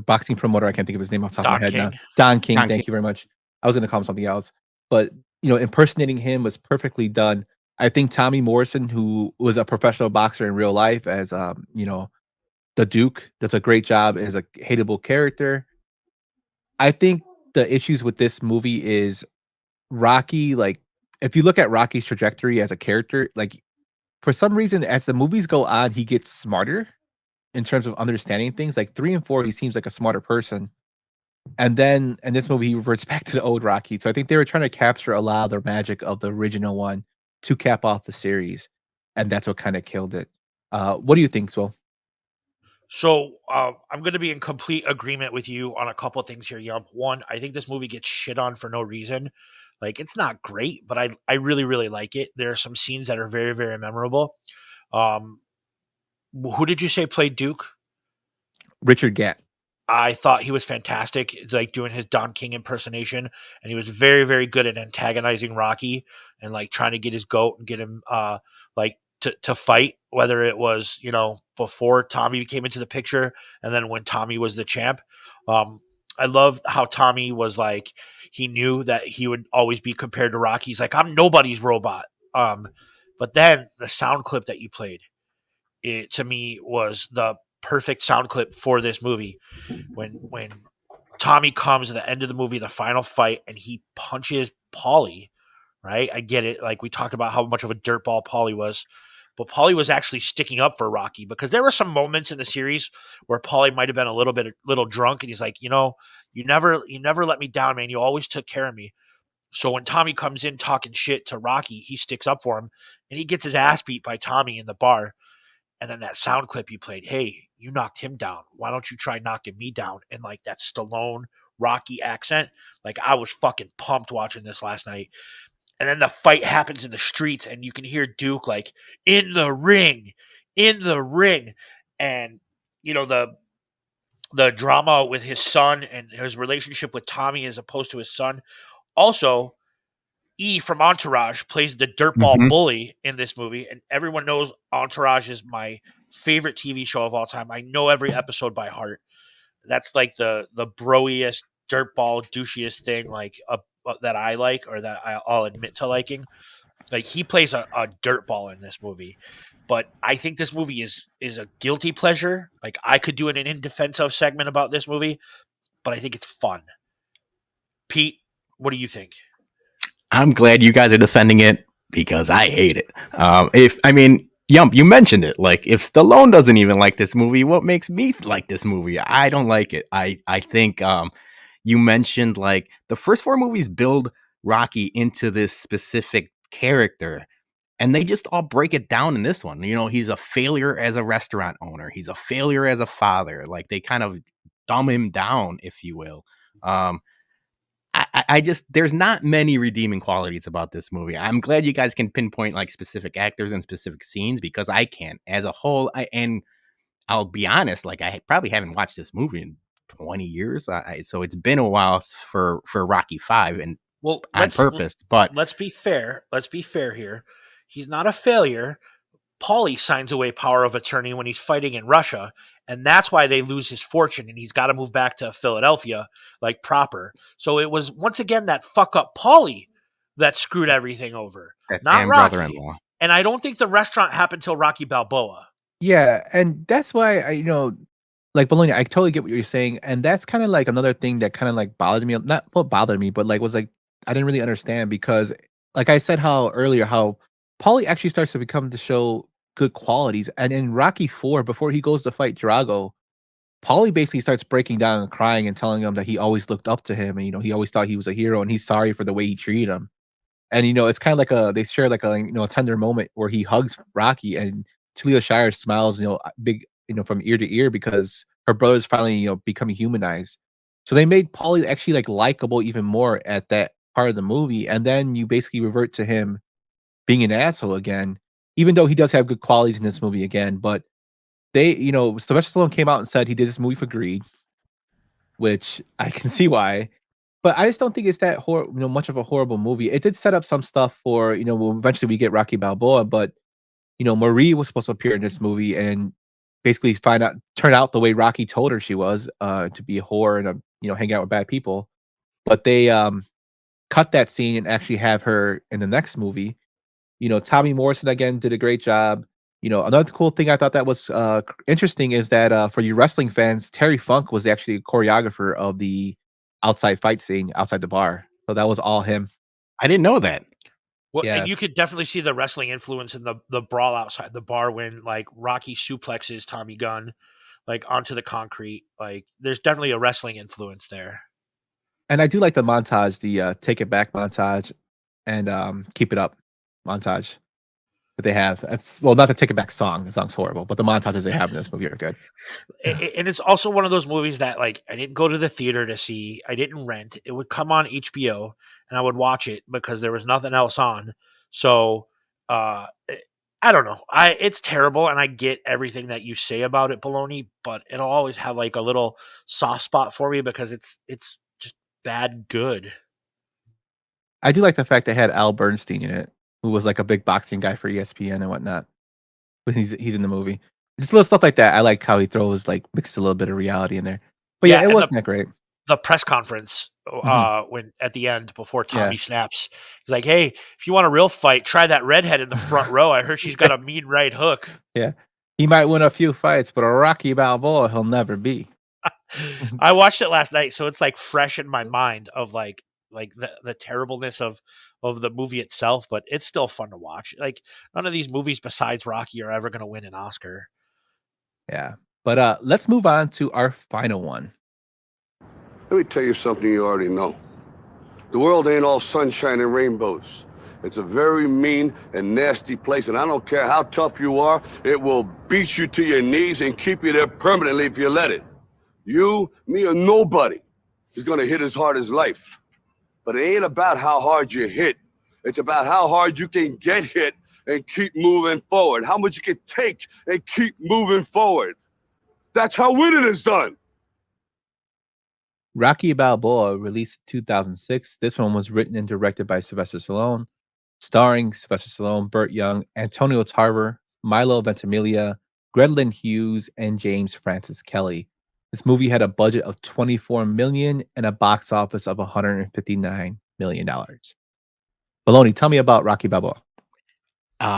boxing promoter. I can't think of his name off the top of my head now. Don King. Thank you very much. I was going to call him something else, but impersonating him was perfectly done. I think Tommy Morrison, who was a professional boxer in real life, as the Duke, does a great job as a hateable character. I think the issues with this movie is Rocky. Like, if you look at Rocky's trajectory as a character, like for some reason, as the movies go on, he gets smarter in terms of understanding things. Like 3 and 4, he seems like a smarter person. And then in this movie, he reverts back to the old Rocky. So I think they were trying to capture a lot of the magic of the original one to cap off the series. And that's what kind of killed it. What do you think, Swell? So I'm going to be in complete agreement with you on a couple things here, Yump. One, I think this movie gets shit on for no reason. Like, it's not great, but I really, really like it. There are some scenes that are very, very memorable. Who did you say played Duke? Richard Gant. I thought he was fantastic, like doing his Don King impersonation, and he was very, very good at antagonizing Rocky and like trying to get his goat and get him to fight, whether it was before Tommy came into the picture and then when Tommy was the champ. I loved how Tommy was like, he knew that he would always be compared to Rocky. He's like, I'm nobody's robot. But then the sound clip that you played, it to me was the perfect sound clip for this movie. When Tommy comes at the end of the movie, the final fight, and he punches Paulie, right? I get it. Like, we talked about how much of a dirtball Paulie was, but Paulie was actually sticking up for Rocky, because there were some moments in the series where Paulie might have been a little drunk, and he's like, you never let me down, man. You always took care of me. So when Tommy comes in talking shit to Rocky, he sticks up for him, and he gets his ass beat by Tommy in the bar. And then that sound clip you played, hey, you knocked him down. Why don't you try knocking me down? And like that Stallone Rocky accent. Like, I was fucking pumped watching this last night. And then the fight happens in the streets, and you can hear Duke like, in the ring. And the drama with his son and his relationship with Tommy as opposed to his son. Also, E from Entourage plays the dirtball bully in this movie, and everyone knows Entourage is my favorite TV show of all time. I know every episode by heart. That's like the broiest, dirtball, douchiest thing that I like, or that I'll admit to liking. Like, he plays a dirtball in this movie, but I think this movie is a guilty pleasure. Like, I could do an in defense of segment about this movie, but I think it's fun. Pete, what do you think? I'm glad you guys are defending it, because I hate it. Yump, you mentioned it. Like, if Stallone doesn't even like this movie, what makes me like this movie? I don't like it. I think you mentioned, like, the first 4 movies build Rocky into this specific character, and they just all break it down in this one. He's a failure as a restaurant owner. He's a failure as a father. Like, they kind of dumb him down, if you will. I just, there's not many redeeming qualities about this movie. I'm glad you guys can pinpoint like specific actors and specific scenes, because I can't. As a whole, and I'll be honest, like, I probably haven't watched this movie in 20 years. So it's been a while for Rocky 5, and on purpose. But let's be fair. Let's be fair here. He's not a failure. Paulie signs away power of attorney when he's fighting in Russia, and that's why they lose his fortune, and he's got to move back to Philadelphia like proper. So it was, once again, that fuck up Paulie that screwed everything over, not Rocky. Brother-in-law. And I don't think the restaurant happened till Rocky Balboa. Yeah, and that's why like Bologna, I totally get what you're saying, and that's kind of like another thing that kind of like bothered me. Not what bothered me, but like was like I didn't really understand, because, like I said how Paulie actually starts to become to show good qualities, and in Rocky 4, before he goes to fight Drago, Paulie basically starts breaking down and crying and telling him that he always looked up to him, and he always thought he was a hero, and he's sorry for the way he treated him. And it's kind of like they share like a tender moment where he hugs Rocky, and Talia Shire smiles big from ear to ear, because her brother's finally becoming humanized. So they made Paulie actually like likable even more at that part of the movie, and then you basically revert to him being an asshole again, even though he does have good qualities in this movie again. But they, Sylvester Stallone came out and said he did this movie for greed, which I can see why. But I just don't think it's that much of a horrible movie. It did set up some stuff for eventually we get Rocky Balboa, but Marie was supposed to appear in this movie and basically turn out the way Rocky told her she was, to be a whore and hang out with bad people. But they cut that scene and actually have her in the next movie. Tommy Morrison again did a great job. Another cool thing I thought that was interesting is that for you wrestling fans, Terry Funk was actually a choreographer of the outside fight scene outside the bar. So that was all him. I didn't know that. Well, yes. And you could definitely see the wrestling influence in the brawl outside the bar when like Rocky suplexes Tommy Gunn like onto the concrete. Like, there's definitely a wrestling influence there. And I do like the montage, the Take It Back montage and Keep It Up montage that they have. It's not the Take It Back song. The song's horrible, but the montages they have in this movie are good. And it's also one of those movies that like I didn't go to the theater to see. I didn't rent. It would come on HBO and I would watch it because there was nothing else on. So I don't know. It's terrible, and I get everything that you say about it, Bologna, but it'll always have like a little soft spot for me because it's just bad good. I do like the fact they had Al Bernstein in it, who was like a big boxing guy for ESPN and whatnot. But he's in the movie. Just little stuff like that. I like how he throws mixed a little bit of reality in there. But yeah, it wasn't that great. The press conference when at the end before Tommy snaps, he's like, "Hey, if you want a real fight, try that redhead in the front row. I heard she's got a mean right hook." Yeah, he might win a few fights, but a Rocky Balboa he'll never be. I watched it last night, so it's like fresh in my mind of like like the terribleness of the movie itself, but it's still fun to watch. Like none of these movies besides Rocky are ever going to win an Oscar. Yeah. But let's move on to our final one. Let me tell you something you already know. The world ain't all sunshine and rainbows. It's a very mean and nasty place, and I don't care how tough you are, it will beat you to your knees and keep you there permanently if you let it. You, me, or nobody is gonna hit as hard as life. But it ain't about how hard you hit. It's about how hard you can get hit and keep moving forward. How much you can take and keep moving forward. That's how winning is done. Rocky Balboa, released in 2006. This one was written and directed by Sylvester Stallone, starring Sylvester Stallone, Burt Young, Antonio Tarver, Milo Ventimiglia, Gredlin Hughes, and James Francis Kelly. This movie had a budget of $24 million and a box office of $159 million. Bologna, tell me about Rocky Balboa.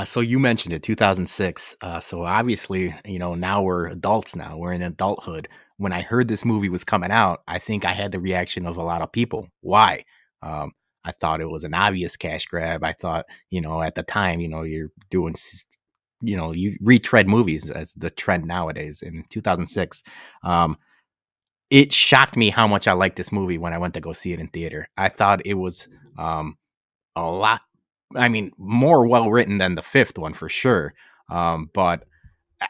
So you mentioned it, 2006. So obviously, now we're adults now. We're in adulthood. When I heard this movie was coming out, I think I had the reaction of a lot of people. Why? I thought it was an obvious cash grab. I thought, at the time, you're doing, you retread movies as the trend nowadays. In 2006, it shocked me how much I liked this movie when I went to go see it in theater. I thought it was a lot. I mean, more well written than the fifth one for sure. But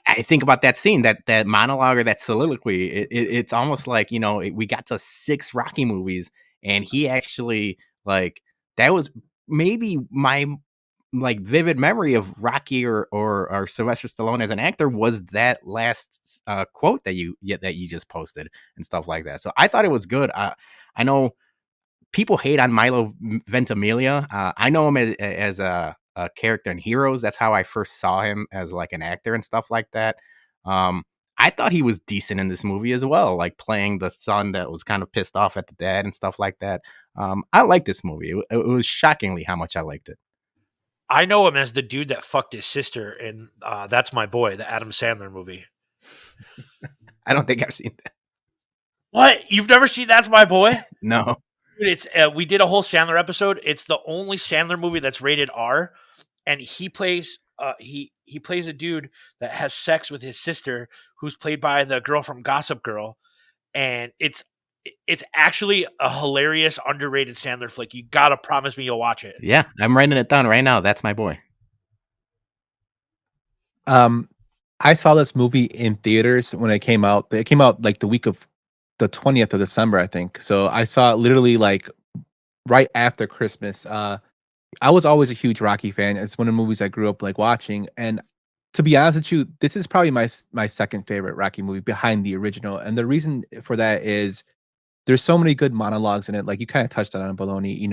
I think about that scene, that monologue or that soliloquy. It's almost like we got to 6 Rocky movies, and he actually that was maybe my vivid memory of Rocky or Sylvester Stallone as an actor was that last quote that you just posted and stuff like that. So I thought it was good. I know people hate on Milo Ventimiglia. I know him as a character in Heroes. That's how I first saw him as like an actor and stuff like that. I thought he was decent in this movie as well, like playing the son that was kind of pissed off at the dad and stuff like that. I liked this movie. It was shockingly how much I liked it. I know him as the dude that fucked his sister in That's My Boy, the Adam Sandler movie. I don't think I've seen that. What? You've never seen That's My Boy? No. Dude, it's we did a whole Sandler episode. It's the only Sandler movie that's rated R, and he plays he plays a dude that has sex with his sister, who's played by the girl from Gossip Girl, and it's actually a hilarious, underrated Sandler flick. You gotta promise me you'll watch it. Yeah, I'm writing it down right now. That's My Boy. I saw this movie in theaters when it came out. It came out like the week of the 20th of December, I think. So I saw it literally like right after Christmas. I was always a huge Rocky fan. It's one of the movies I grew up like watching. And to be honest with you, this is probably my second favorite Rocky movie behind the original. And the reason for that is there's so many good monologues in it. Like you kind of touched on Bologna.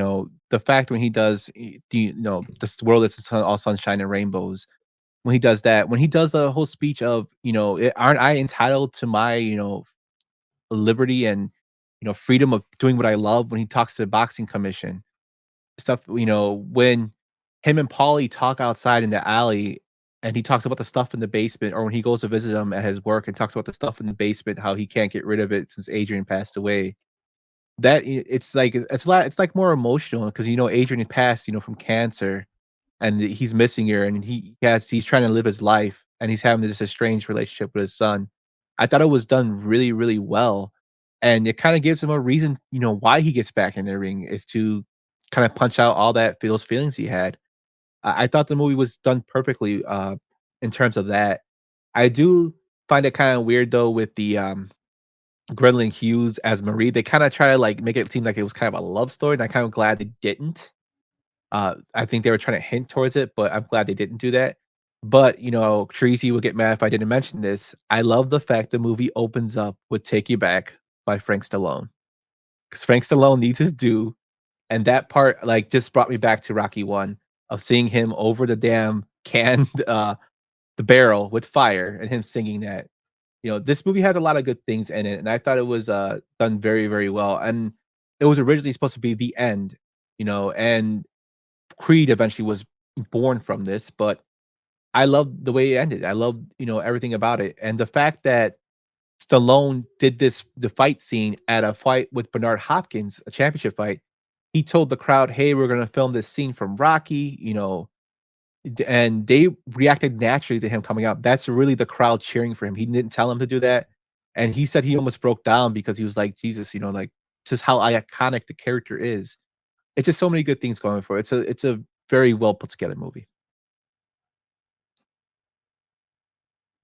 The fact when he does, this world is all sunshine and rainbows. When he does that, when he does the whole speech of, aren't I entitled to my, liberty and, freedom of doing what I love, when he talks to the boxing commission stuff, when him and Paulie talk outside in the alley and he talks about the stuff in the basement, or when he goes to visit him at his work and talks about the stuff in the basement, how he can't get rid of it since Adrian passed away. It's like more emotional because, Adrian passed, from cancer, and he's missing her, and he's trying to live his life, and he's having this estranged relationship with his son. I thought it was done really, really well, and it kind of gives him a reason, why he gets back in the ring is to kind of punch out all those feelings he had. I thought the movie was done perfectly in terms of that. I do find it kind of weird though with the Gredlin Hughes as Marie. They kind of try to like make it seem like it was kind of a love story, and I'm kind of glad they didn't. I think they were trying to hint towards it, but I'm glad they didn't do that. But, Treasy would get mad if I didn't mention this. I love the fact the movie opens up with Take You Back by Frank Stallone. Because Frank Stallone needs his due. And that part, like, just brought me back to Rocky 1 of seeing him over the damn can, the barrel with fire and him singing that. This movie has a lot of good things in it. And I thought it was done very, very well. And it was originally supposed to be the end, and Creed eventually was born from this, but I love the way it ended. I love, everything about it. And the fact that Stallone did the fight scene at a fight with Bernard Hopkins, a championship fight, he told the crowd, "Hey, we're gonna film this scene from Rocky," and they reacted naturally to him coming out. That's really the crowd cheering for him. He didn't tell him to do that, and he said he almost broke down because he was like, "Jesus, like this is how iconic the character is." It's just so many good things going for it. It's a very well put together movie.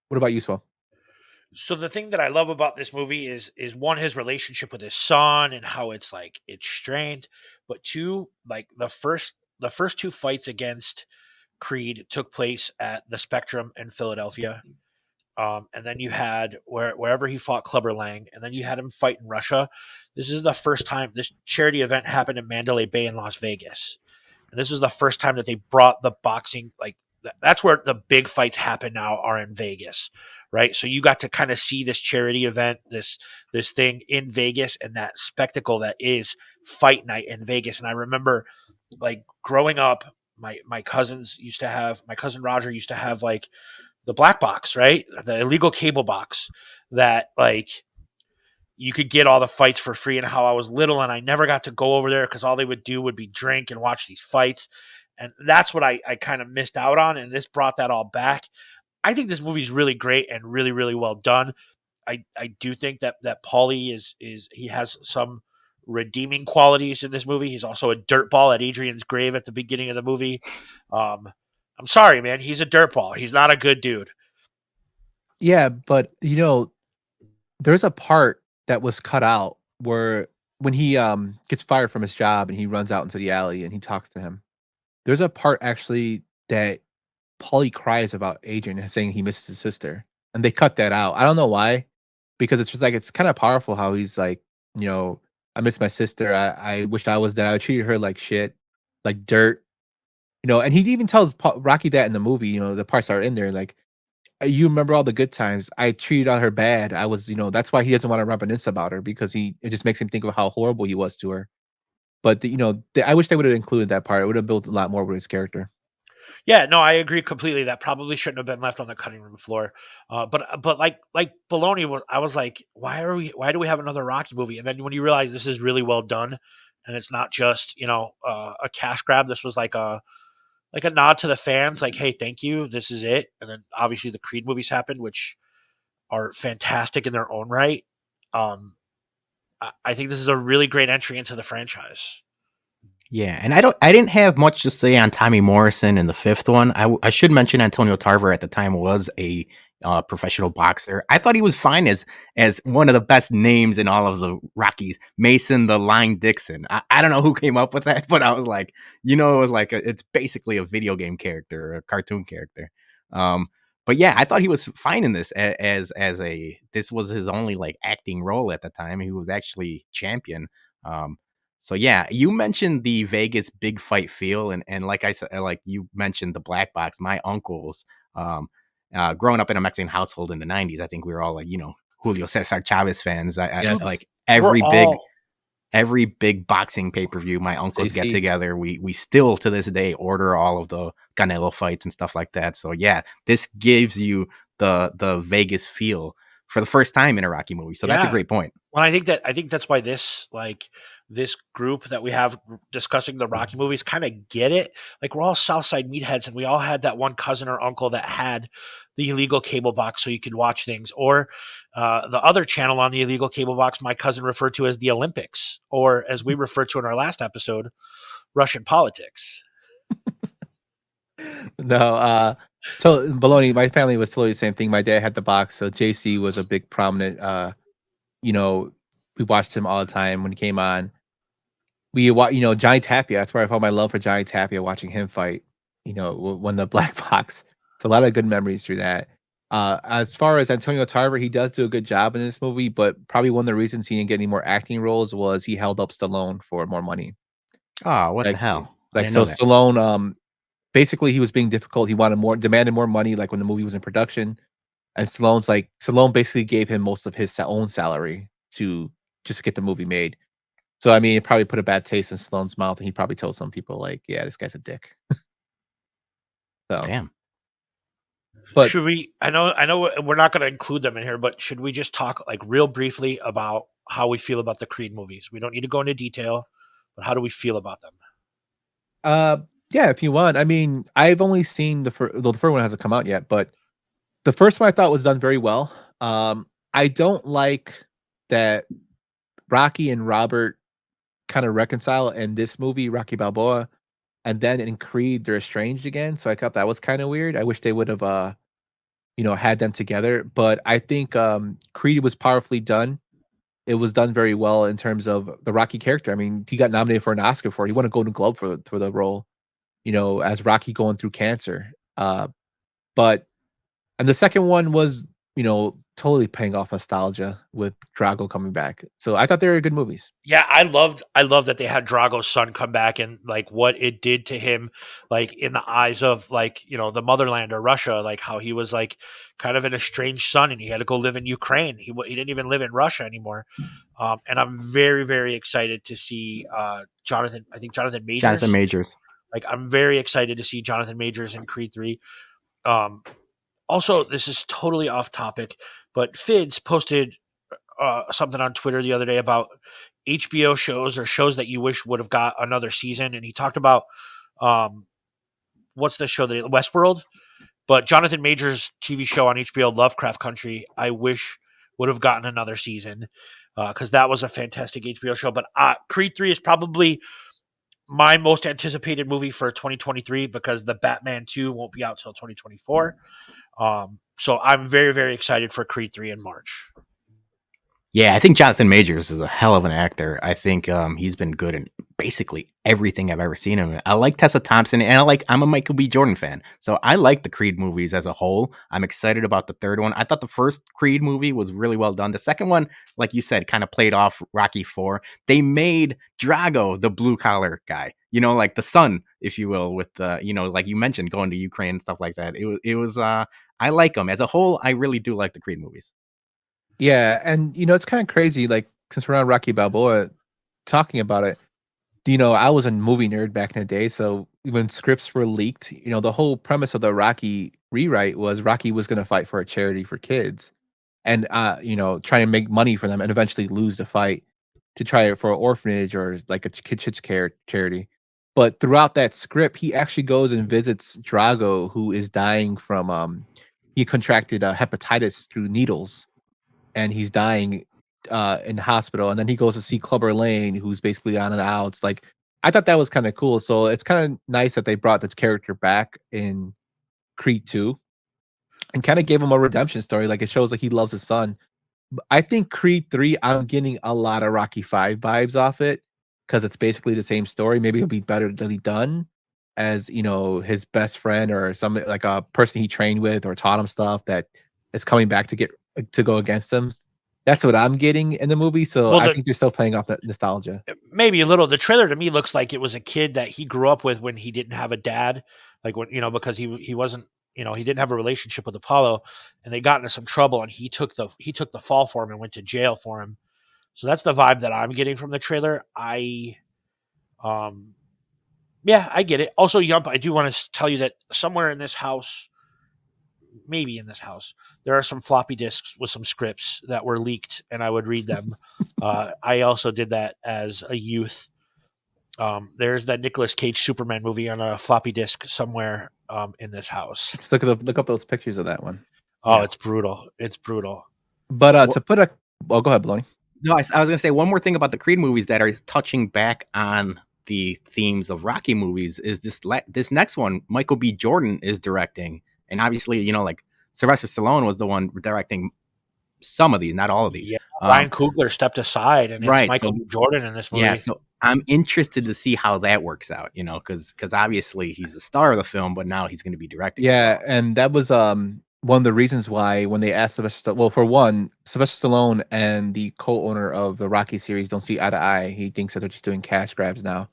What about you, Swell? So the thing that I love about this movie is one, his relationship with his son and how it's like it's strained, but two, like the first two fights against Creed took place at the Spectrum in Philadelphia. And then you had wherever he fought Clubber Lang, and then you had him fight in Russia. This is the first time this charity event happened in Mandalay Bay in Las Vegas, and this is the first time that they brought the boxing that's where the big fights happen now are in Vegas, right? So you got to kind of see this charity event, this thing in Vegas, and that spectacle that is fight night in Vegas. And I remember like growing up, my cousins used to have my cousin Roger used to have like the black box, right? The illegal cable box that like you could get all the fights for free. And how I was little and I never got to go over there because all they would do would be drink and watch these fights. And that's what I kind of missed out on. And this brought that all back. I think this movie is really great and really, really well done. I do think that Paulie is he has some redeeming qualities in this movie. He's also a dirtball at Adrian's grave at the beginning of the movie. I'm sorry, man. He's a dirtball. He's not a good dude. Yeah, but there's a part that was cut out where when he gets fired from his job and he runs out into the alley and he talks to him. There's a part actually that Paulie cries about Adrian saying he misses his sister, and they cut that out. I don't know why, because it's just like it's kind of powerful how he's like, I miss my sister. I wished I was dead. I treated her like shit, like dirt. And he even tells Rocky that in the movie. The parts that are in there, like you remember all the good times. I treated her bad. I was, that's why he doesn't want to reminisce about her because it just makes him think of how horrible he was to her. But I wish they would have included that part. It would have built a lot more with his character. Yeah, no, I agree completely. That probably shouldn't have been left on the cutting room floor. But like Bologna, I was like, why do we have another Rocky movie? And then when you realize this is really well done, and it's not just a cash grab. This was like a nod to the fans, like, hey, thank you, this is it. And then obviously the Creed movies happened, which are fantastic in their own right. I think this is a really great entry into the franchise. Yeah, and I didn't have much to say on Tommy Morrison in the fifth one. I should mention Antonio Tarver at the time was a professional boxer. I thought he was fine as one of the best names in all of the Rockies. Mason the Line Dixon. I don't know who came up with that, but I was like, it was like it's basically a video game character, or a cartoon character. But yeah, I thought he was fine in this as this was his only like acting role at the time. He was actually champion. So yeah, you mentioned the Vegas big fight feel, and like I said, like you mentioned the black box. My uncles, growing up in a Mexican household in the '90s, I think we were all like, Julio Cesar Chavez fans. Yes. Like every big boxing pay per view, my uncles get together. We still to this day order all of the Canelo fights and stuff like that. So yeah, this gives you the Vegas feel for the first time in a Rocky movie. So that's a great point. Well, I think that's why this group that we have discussing the Rocky movies kind of get it. Like we're all Southside meatheads, and we all had that one cousin or uncle that had the illegal cable box so you could watch things, or the other channel on the illegal cable box my cousin referred to as the Olympics, or as we referred to in our last episode, Russian politics. No, so Bologna, my family was totally the same thing. My dad had the box, so JC was a big prominent. We watched him all the time when he came on. We watch, Johnny Tapia. That's where I found my love for Johnny Tapia, watching him fight. When the black box. It's a lot of good memories through that. As far as Antonio Tarver, he does do a good job in this movie, but probably one of the reasons he didn't get any more acting roles was he held up Stallone for more money. Oh, what the hell! Like so, Stallone, basically he was being difficult. He demanded more money. Like when the movie was in production, and Stallone basically gave him most of his own salary to just get the movie made. So I mean, it probably put a bad taste in Stallone's mouth, and he probably told some people like, "Yeah, this guy's a dick." So damn. But should we? I know we're not going to include them in here, but should we just talk like real briefly about how we feel about the Creed movies? We don't need to go into detail. But how do we feel about them? Yeah, if you want. I mean, I've only seen the first. Well, the first one hasn't come out yet, but the first one I thought was done very well. I don't like that Rocky and Robert kind of reconcile in this movie, Rocky Balboa, and then in Creed they're estranged again. So I thought that was kind of weird. I wish they would have had them together. But I think Creed was powerfully done. It was done very well in terms of the Rocky character. I mean, he got nominated for an Oscar for it. He won a Golden Globe for the role, as Rocky going through cancer. But and the second one was, totally paying off nostalgia with Drago coming back. So I thought they were good movies. Yeah, I loved that they had Drago's son come back and like what it did to him, like in the eyes of like, the motherland or Russia, like how he was like kind of an estranged son and he had to go live in Ukraine. He didn't even live in Russia anymore. And I'm very, very excited to see Jonathan Majors. Jonathan Majors. Like I'm very excited to see Jonathan Majors in Creed 3. Also, this is totally off topic, but Fids posted something on Twitter the other day about HBO shows or shows that you wish would have got another season, and he talked about what's the show that Westworld, but Jonathan Majors' TV show on HBO, Lovecraft Country, I wish would have gotten another season because that was a fantastic HBO show. But Creed 3 is probably my most anticipated movie for 2023 because the Batman 2 won't be out till 2024. So I'm very, very excited for Creed 3 in March. Yeah, I think Jonathan Majors is a hell of an actor. I think he's been good in basically everything I've ever seen him in. I like Tessa Thompson, and I'm a Michael B. Jordan fan. So I like the Creed movies as a whole. I'm excited about the third one. I thought the first Creed movie was really well done. The second one, like you said, kind of played off Rocky IV. They made Drago the blue-collar guy, like the son, if you will, with, like you mentioned, going to Ukraine and stuff like that. It was I like them. As a whole, I really do like the Creed movies. Yeah, and it's kind of crazy. Like since we're on Rocky Balboa, talking about it, I was a movie nerd back in the day. So when scripts were leaked, the whole premise of the Rocky rewrite was Rocky was going to fight for a charity for kids, and try and make money for them, and eventually lose the fight to try it for an orphanage or like a kids care charity. But throughout that script, he actually goes and visits Drago, who is dying from he contracted hepatitis through needles and he's dying in the hospital, and then he goes to see Clubber Lane, who's basically on and outs. Like I thought that was kind of cool. So it's kind of nice that they brought the character back in Creed 2 and kind of gave him a redemption story. Like it shows that he loves his son. I think Creed 3, I'm getting a lot of Rocky 5 vibes off it because it's basically the same story. Maybe it'll be better done as his best friend or something like a person he trained with or taught him stuff that is coming back to go against him. That's what I'm getting in the movie. So I think they're still playing off that nostalgia. Maybe a little. The trailer to me looks like it was a kid that he grew up with when he didn't have a dad, like when because he wasn't he didn't have a relationship with Apollo, and they got into some trouble, and he took the fall for him and went to jail for him. So that's the vibe that I'm getting from the trailer. Yeah, I get it. Also, Yump, I do want to tell you that somewhere in this house, maybe in this house, there are some floppy disks with some scripts that were leaked, and I would read them. I also did that as a youth. There's that Nicolas Cage Superman movie on a floppy disk somewhere in this house. Just look up those pictures of that one. Oh, yeah. It's brutal. It's brutal. But to put go ahead, Bologna. No, I was going to say one more thing about the Creed movies that are touching back on the themes of Rocky movies is this next one. Michael B. Jordan is directing, and obviously, like Sylvester Stallone was the one directing some of these, not all of these. Yeah, Ryan Coogler stepped aside, and it's Michael B. Jordan in this movie. Yeah, so I'm interested to see how that works out. Because obviously he's the star of the film, but now he's going to be directing. Yeah, and that was one of the reasons why when they asked Sylvester Stallone and the co-owner of the Rocky series don't see eye to eye. He thinks that they're just doing cash grabs now.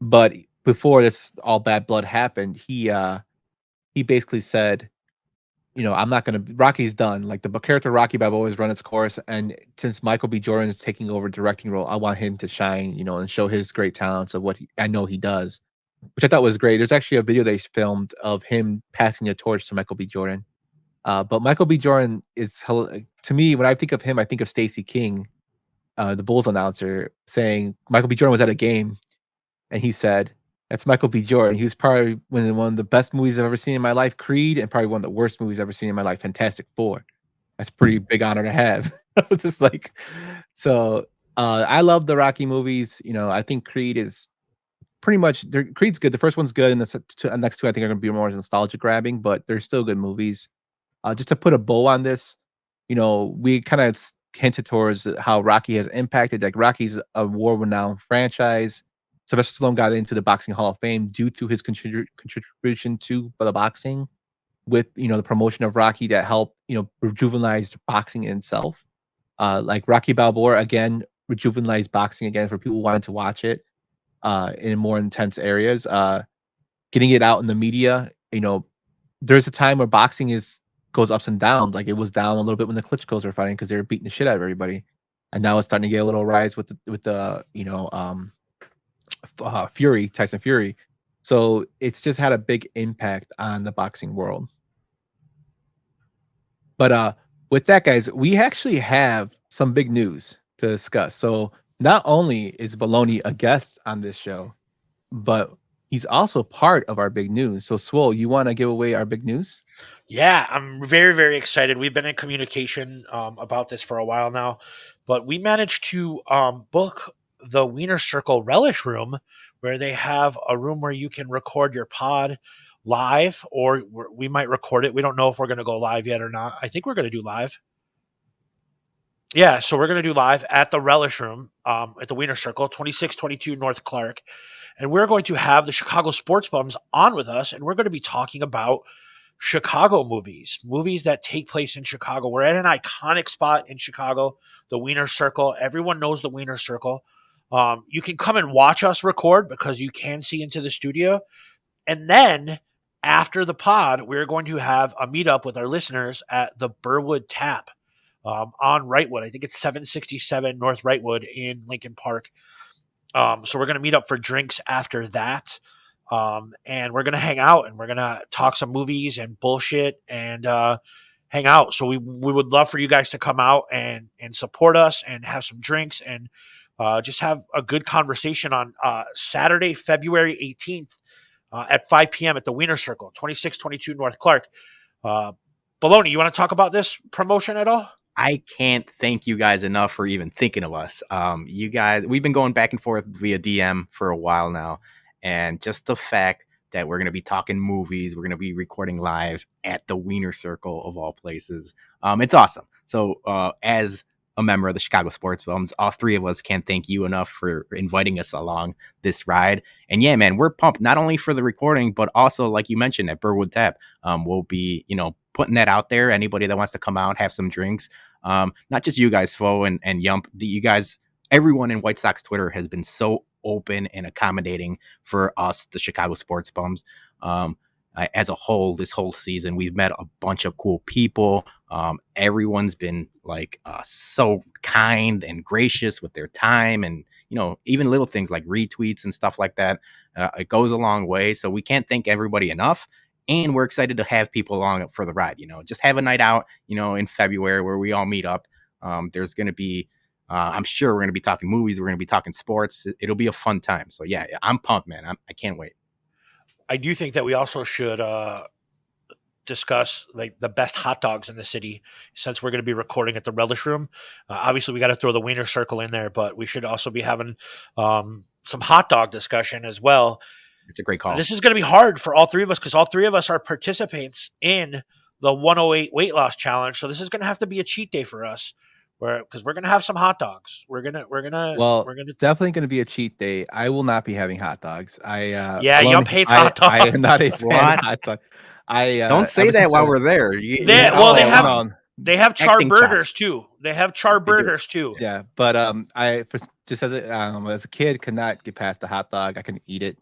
But before this all bad blood happened, he basically said, I'm not going to. Rocky's done. Like the character Rocky Balboa has run its course, and since Michael B. Jordan is taking over directing role, I want him to shine, and show his great talents of what I know he does, which I thought was great. There's actually a video they filmed of him passing the torch to Michael B. Jordan. But Michael B. Jordan is, to me, when I think of him, I think of Stacey King, the Bulls announcer, saying Michael B. Jordan was at a game and he said, "That's Michael B. Jordan. He was probably one of the best movies I've ever seen in my life, Creed, and probably one of the worst movies I've ever seen in my life, Fantastic Four. That's a pretty big honor to have." I was just like, so I love the Rocky movies. I think Creed is pretty much Creed's good. The first one's good, and the next two I think are going to be more nostalgia grabbing, but they're still good movies. Just to put a bow on this, we kind of hinted towards how Rocky has impacted. Like Rocky's a world-renowned franchise. Sylvester Stallone got into the Boxing Hall of Fame due to his contribution to the boxing, with the promotion of Rocky that helped rejuvenize boxing in itself. Like Rocky Balboa again rejuvenized boxing again for people who wanted to watch it in more intense areas. Getting it out in the media, there's a time where boxing goes ups and downs. Like it was down a little bit when the Klitschko's were fighting because they were beating the shit out of everybody, and now it's starting to get a little rise with the Tyson Fury. So it's just had a big impact on the boxing world. But with that, guys, we actually have some big news to discuss. So not only is Bologna a guest on this show, but he's also part of our big news. So Swole, you want to give away our big news? Yeah, I'm very, very excited. We've been in communication about this for a while now, but we managed to book the Wiener Circle Relish Room, where they have a room where you can record your pod live, or we might record it. We don't know if we're going to go live yet or not. I think we're going to do live. Yeah, so we're going to do live at the Relish Room at the Wiener Circle, 2622 North Clark. And we're going to have the Chicago Sports Bums on with us, and we're going to be talking about Chicago movies that take place in Chicago. We're at an iconic spot in Chicago, the Wiener Circle. Everyone knows the Wiener Circle. You can come and watch us record because you can see into the studio. And then after the pod, we're going to have a meetup with our listeners at the Burwood Tap on Wrightwood. I think it's 767 North Wrightwood in Lincoln Park. So we're going to meet up for drinks after that. And we're going to hang out and we're going to talk some movies and bullshit and hang out. So we would love for you guys to come out and support us and have some drinks and just have a good conversation on Saturday, February 18th at 5 p.m. at the Wiener Circle, 2622 North Clark. Bologna, you want to talk about this promotion at all? I can't thank you guys enough for even thinking of us. You guys, we've been going back and forth via DM for a while now. And just the fact that we're going to be talking movies, we're going to be recording live at the Wiener Circle of all places. It's awesome. So as a member of the Chicago Sports Bums, all three of us can't thank you enough for inviting us along this ride. And yeah, man, we're pumped not only for the recording, but also, like you mentioned, at Burwood Tap. We'll be, putting that out there. Anybody that wants to come out, have some drinks. Not just you guys, Fo and Yump. You guys, everyone in White Sox Twitter has been so open and accommodating for us, the Chicago Sports Bums. As a whole, this whole season, we've met a bunch of cool people. Everyone's been so kind and gracious with their time, and even little things like retweets and stuff like that. It goes a long way. So we can't thank everybody enough. And we're excited to have people along for the ride. Just have a night out, in February where we all meet up. There's going to be, I'm sure we're going to be talking movies. We're going to be talking sports. It'll be a fun time. So yeah, I'm pumped, man. I can't wait. I do think that we also should discuss the best hot dogs in the city, since we're going to be recording at the Relish Room. Obviously, we got to throw the Wiener Circle in there, but we should also be having some hot dog discussion as well. It's a great call. This is going to be hard for all three of us because all three of us are participants in the 108 weight loss challenge. So this is going to have to be a cheat day for us, because we're going to have some hot dogs. We're gonna definitely going to be a cheat day. I will not be having hot dogs. Yump hates hot dogs. I am not a fan of hot dogs. Don't say that while we're there. They have char burgers too. They have char burgers too. Yeah, but as a kid, could not get past the hot dog. I couldn't eat it.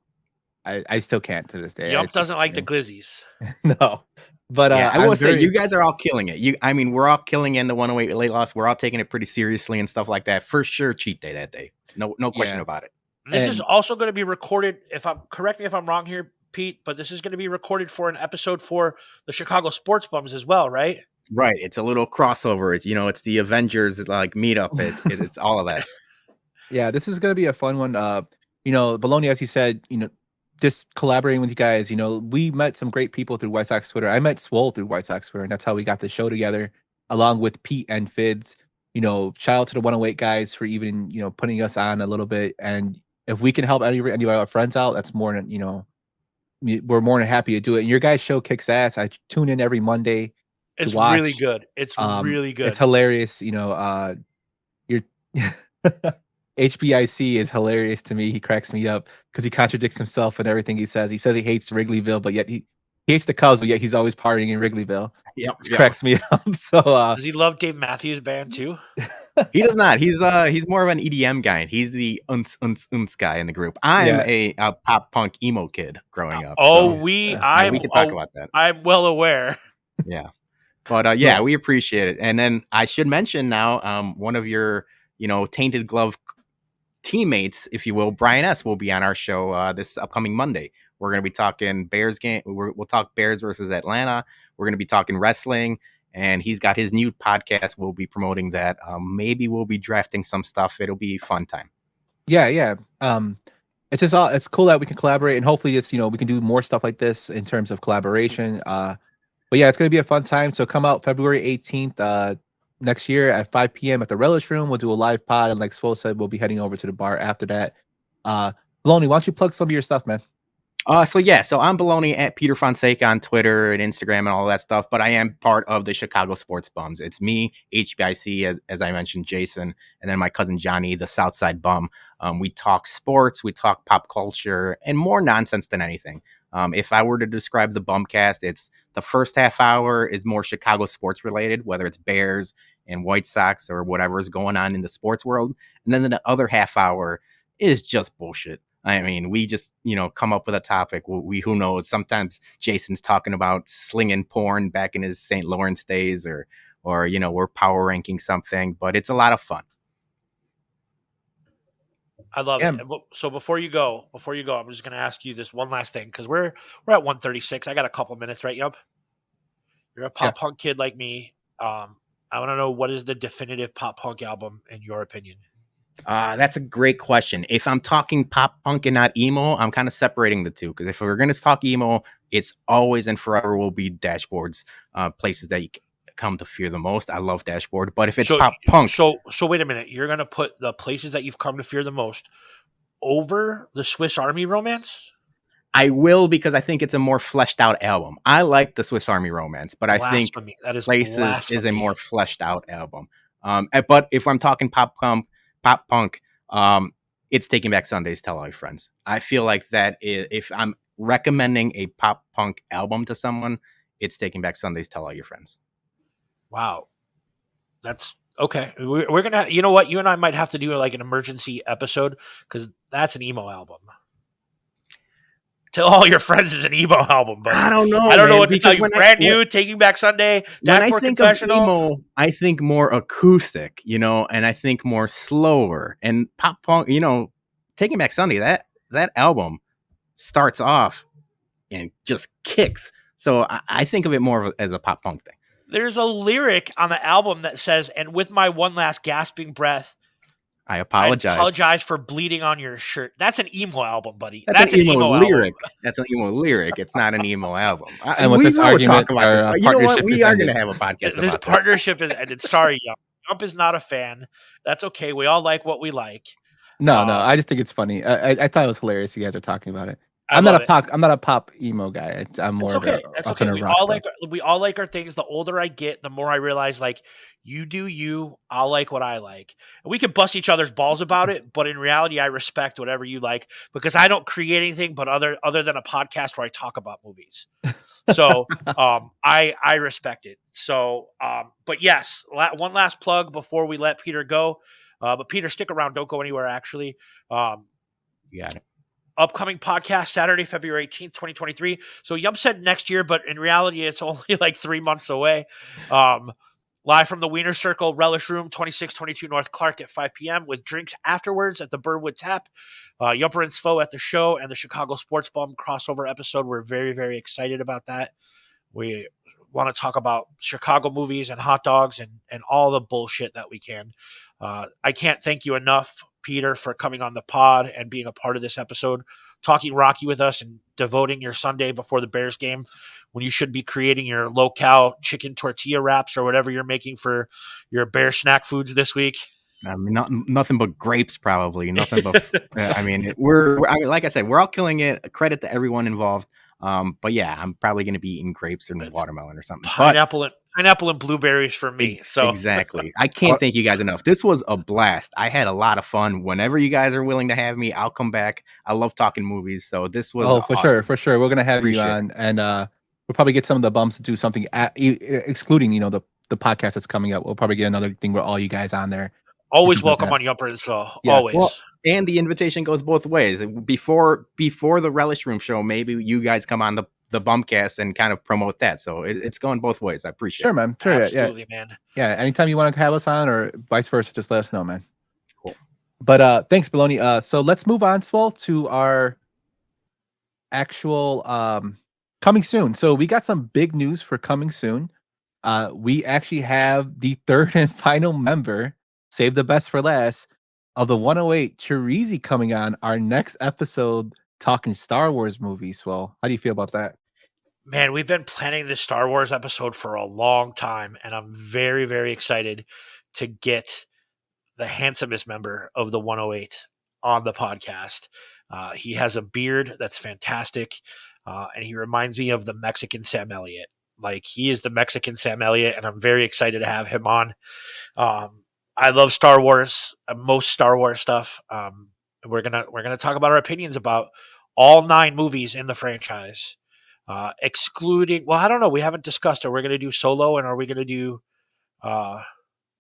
I still can't to this day. Yump doesn't like the glizzies. No, but I will say you guys are all killing it. We're all killing it in the 108 weight loss. We're all taking it pretty seriously and stuff like that. For sure, cheat day that day. No question about it. This is also going to be recorded. Correct me if I'm wrong here, Pete, but this is going to be recorded for an episode for the Chicago Sports Bums as well, right? Right. It's a little crossover. It's the Avengers meetup. It's all of that. Yeah, this is going to be a fun one. Bologna, as you said, just collaborating with you guys. We met some great people through White Sox Twitter. I met Swole through White Sox Twitter, and that's how we got the show together, along with Pete and Fids. Shout out to the 108 guys for even putting us on a little bit. And if we can help any of our friends out, that's more than we're more than happy to do it. And your guys' show kicks ass. I tune in every Monday to It's watch. really good. It's really good. It's hilarious. Your HBIC is hilarious to me. He cracks me up because he contradicts himself in everything he says. He says he hates Wrigleyville, but yet he hates the Cubs, but yet he's always partying in Wrigleyville. Which cracks me up. So does he love Dave Matthews Band too? He does not. He's more of an EDM guy. He's the uns guy in the group. I'm a pop punk emo kid growing up. Oh, so, we can talk about that. I'm well aware. Yeah. But we appreciate it. And then I should mention now, one of your, Tainted Glove teammates, if you will, Brian S. will be on our show this upcoming Monday. We're going to be talking Bears game. We'll talk Bears versus Atlanta. We're going to be talking wrestling, and he's got his new podcast. We'll be promoting that. Maybe we'll be drafting some stuff. It'll be a fun time. Yeah. It's just it's cool that we can collaborate, and hopefully just we can do more stuff like this in terms of collaboration. But yeah, it's going to be a fun time. So come out February 18th next year at 5 p.m. at the Relish Room. We'll do a live pod, and like Swole said, we'll be heading over to the bar after that. Bologna, why don't you plug some of your stuff, man? So I'm Bologna at Peter Fronseca on Twitter and Instagram and all that stuff, but I am part of the Chicago Sports Bums. It's me, HBIC, as I mentioned, Jason, and then my cousin Johnny, the Southside Bum. We talk sports, we talk pop culture, and more nonsense than anything. If I were to describe the Bumcast, it's the first half hour is more Chicago sports related, whether it's Bears and White Sox or whatever is going on in the sports world. And then the other half hour is just bullshit. I mean, we just, come up with a topic. Who knows? Sometimes Jason's talking about slinging porn back in his St. Lawrence days or we're power ranking something, but it's a lot of fun. I love it. So before you go, I'm just going to ask you this one last thing because we're at 1:36. I got a couple minutes, right, Yump? You're a pop punk kid like me. I want to know, what is the definitive pop punk album in your opinion? That's a great question. If I'm talking pop punk and not emo, I'm kind of separating the two, because if we're going to talk emo, it's always and forever will be Dashboard's places that you come to fear the most. I love Dashboard, but if it's pop punk, so wait a minute, you're going to put the places that you've come to fear the most over the Swiss Army Romance? I will, because I think it's a more fleshed out album. I like the Swiss Army Romance, but I think Places is a more fleshed out album. But if I'm talking pop punk, it's Taking Back Sundays, Tell All Your Friends. I feel like that if I'm recommending a pop punk album to someone, it's Taking Back Sundays, Tell All Your Friends. Wow. That's okay. We're going to, you know what? You and I might have to do like an emergency episode, because that's an emo album. Tell All Your Friends is an emo album, but I don't know. I don't know what to tell you. Brand New, Taking Back Sunday, when I think of emo, I think more acoustic, and I think more slower and pop punk. Taking Back Sunday, that album starts off and just kicks. So I think of it more as a pop punk thing. There's a lyric on the album that says, "And with my one last gasping breath, I apologize for bleeding on your shirt." That's an emo album, buddy. That's an emo lyric. Album. That's an emo lyric. It's not an emo album. And with this argument, you know what? We are going to have a podcast this about partnership is ended. Sorry, Yump is not a fan. That's okay. We all like what we like. No. I just think it's funny. I thought it was hilarious. You guys are talking about it. I'm not a pop emo guy. I'm more. It's okay. Of a That's okay. We all like our things. The older I get, the more I realize, like, you do you. I'll like what I like. And we can bust each other's balls about it, but in reality, I respect whatever you like, because I don't create anything but other than a podcast where I talk about movies. So I respect it. So but yes, one last plug before we let Peter go. But Peter, stick around. Don't go anywhere. Actually, you got it. Upcoming podcast Saturday, February 18th, 2023. So Yump said next year, but in reality, it's only like 3 months away. Live from the Wiener Circle Relish Room, 2622 North Clark at 5 p.m. with drinks afterwards at the Birdwood Tap. Yumper and Svo at the show, and the Chicago Sports Bum crossover episode. We're very, very excited about that. We want to talk about Chicago movies and hot dogs and all the bullshit that we can. I can't thank you enough, Peter, for coming on the pod and being a part of this episode, talking Rocky with us and devoting your Sunday before the Bears game when you should be creating your low-cal chicken tortilla wraps or whatever you're making for your Bear snack foods this week. Nothing but grapes, probably. Nothing but. I mean, like I said, we're all killing it. Credit to everyone involved. But yeah, I'm probably going to be eating grapes and watermelon or something. Pineapple and blueberries for me. So exactly, I can't thank you guys enough. This was a blast. I had a lot of fun. Whenever you guys are willing to have me, I'll come back. I love talking movies, so this was awesome. for sure. We're gonna have you on, and we'll probably get some of the bumps to do something excluding the podcast that's coming up. We'll probably get another thing with all you guys on there. Always welcome on Yumper and Svo. Yeah. Always. Well, and the invitation goes both ways. Before the Relish Room show, maybe you guys come on the Bumpcast and kind of promote that. So it's going both ways. I appreciate it. Sure, man. Sure, absolutely, man. Yeah, anytime you want to have us on or vice versa, just let us know, man. Cool. But thanks, Bologna. So let's move on, Swell, to our actual coming soon. So we got some big news for coming soon. We actually have the third and final member, save the best for last, of the 108, Chirizi, coming on our next episode talking Star Wars movies. Well, how do you feel about that? Man, we've been planning this Star Wars episode for a long time, and I'm very, very excited to get the handsomest member of the 108 on the podcast. He has a beard that's fantastic, and he reminds me of the Mexican Sam Elliott. Like, he is the Mexican Sam Elliott, and I'm very excited to have him on. I love Star Wars, most Star Wars stuff. We're gonna talk about our opinions about all 9 movies in the franchise, excluding. Well, I don't know. We haven't discussed. Are we going to do Solo, and are we going to do? Well,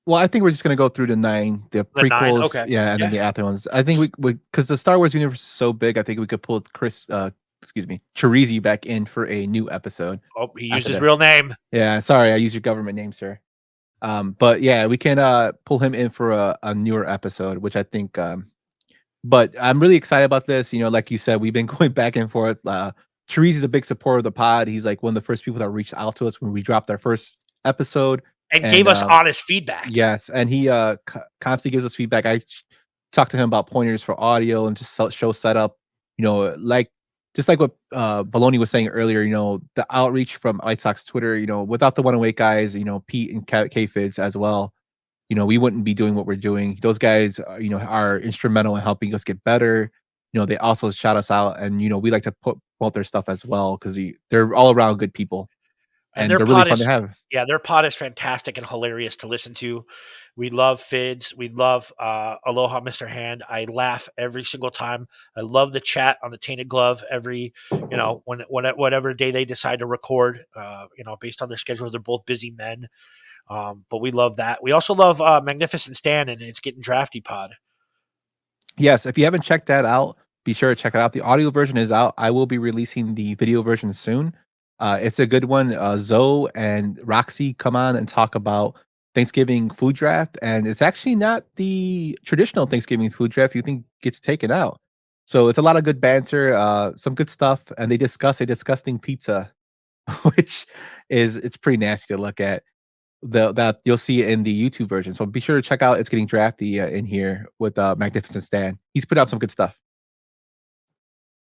I think we're just going to go through the 9, the prequels, 9? Okay. Yeah, and then the after ones. I think we because the Star Wars universe is so big. I think we could pull Chirizi back in for a new episode. Oh, he used his real name. Yeah, sorry, I used your government name, sir. But yeah, we can pull him in for a newer episode, which I think. But I'm really excited about this. You know, like you said, we've been going back and forth. Chirizi is a big supporter of the pod. He's like one of the first people that reached out to us when we dropped our first episode and gave us honest feedback. Yes, and he constantly gives us feedback. I talked to him about pointers for audio and just show setup. You know, just like what Bologna was saying earlier, you know, the outreach from White Sox Twitter, you know, without the 108 guys, you know, Pete and K-Fids as well, you know, we wouldn't be doing what we're doing. Those guys, you know, are instrumental in helping us get better. You know, they also shout us out, and, you know, we like to promote their stuff as well because they're all around good people. And they're really fun to have. Yeah, their pod is fantastic and hilarious to listen to. We love Fids. We love Aloha, Mr. Hand. I laugh every single time. I love the chat on the Tainted Glove every, you know, whatever day they decide to record, you know, based on their schedule. They're both busy men. But we love that. We also love Magnificent Stan and It's Getting Drafty pod. Yes, if you haven't checked that out, be sure to check it out. The audio version is out. I will be releasing the video version soon. It's a good one. Zoe and Roxy come on and talk about Thanksgiving food draft, and it's actually not the traditional Thanksgiving food draft you think gets taken out. So it's a lot of good banter, some good stuff, and they discuss a disgusting pizza, which it's pretty nasty to look at. That you'll see in the YouTube version. So be sure to check out It's Getting Drafty in here with Magnificent Stan. He's put out some good stuff.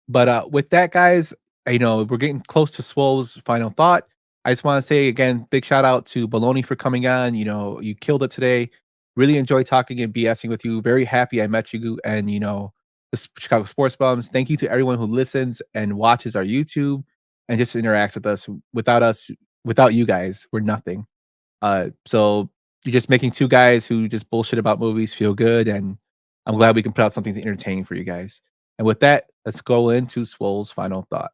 But with that, guys, you know, we're getting close to Swole's final thought. I just want to say again, big shout out to Bologna for coming on. You know, you killed it today. Really enjoyed talking and BSing with you. Very happy I met you and, you know, the Chicago Sports Bums. Thank you to everyone who listens and watches our YouTube and just interacts with us. Without you guys, we're nothing. So you're just making 2 guys who just bullshit about movies feel good, and I'm glad we can put out something to entertain for you guys. And with that, let's go into Swole's final thought.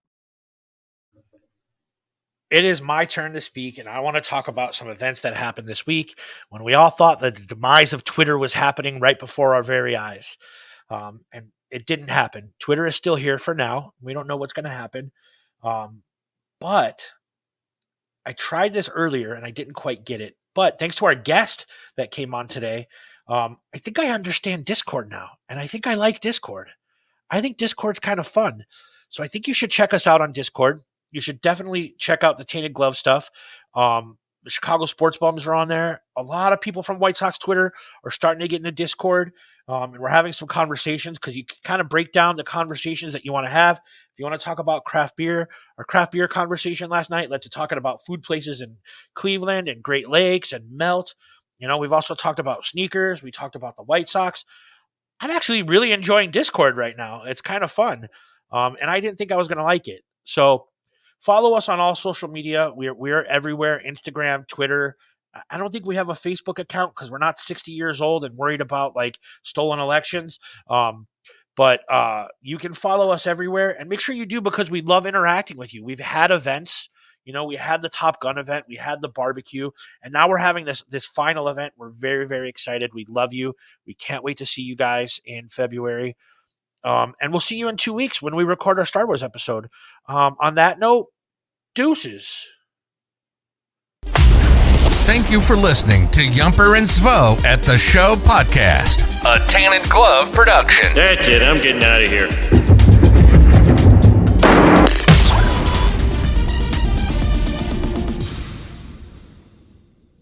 It is my turn to speak, and I want to talk about some events that happened this week when we all thought the demise of Twitter was happening right before our very eyes. And it didn't happen. Twitter is still here for now. We don't know what's going to happen. But I tried this earlier, and I didn't quite get it. But thanks to our guest that came on today, I think I understand Discord now, and I think I like Discord. I think Discord's kind of fun. So I think you should check us out on Discord. You should definitely check out the Tainted Glove stuff. The Chicago Sports Bums are on there. A lot of people from White Sox Twitter are starting to get into Discord. And we're having some conversations because you can kind of break down the conversations that you want to have. If you want to talk about craft beer, our craft beer conversation last night led to talking about food places in Cleveland and Great Lakes and Melt. We've also talked about sneakers. We talked about the White Sox. I'm actually really enjoying Discord right now. It's kind of fun. And I didn't think I was going to like it. So follow us on all social media. We're everywhere, Instagram, Twitter. I don't think we have a Facebook account because we're not 60 years old and worried about like stolen elections. But you can follow us everywhere and make sure you do because we love interacting with you. We've had events. We had the Top Gun event. We had the barbecue. And now we're having this final event. We're very, very excited. We love you. We can't wait to see you guys in February. And we'll see you in 2 weeks when we record our Star Wars episode. On that note, deuces. Thank you for listening to Yumper and Svo at the Show podcast, a Tainted Glove production. That's it. I'm getting out of here.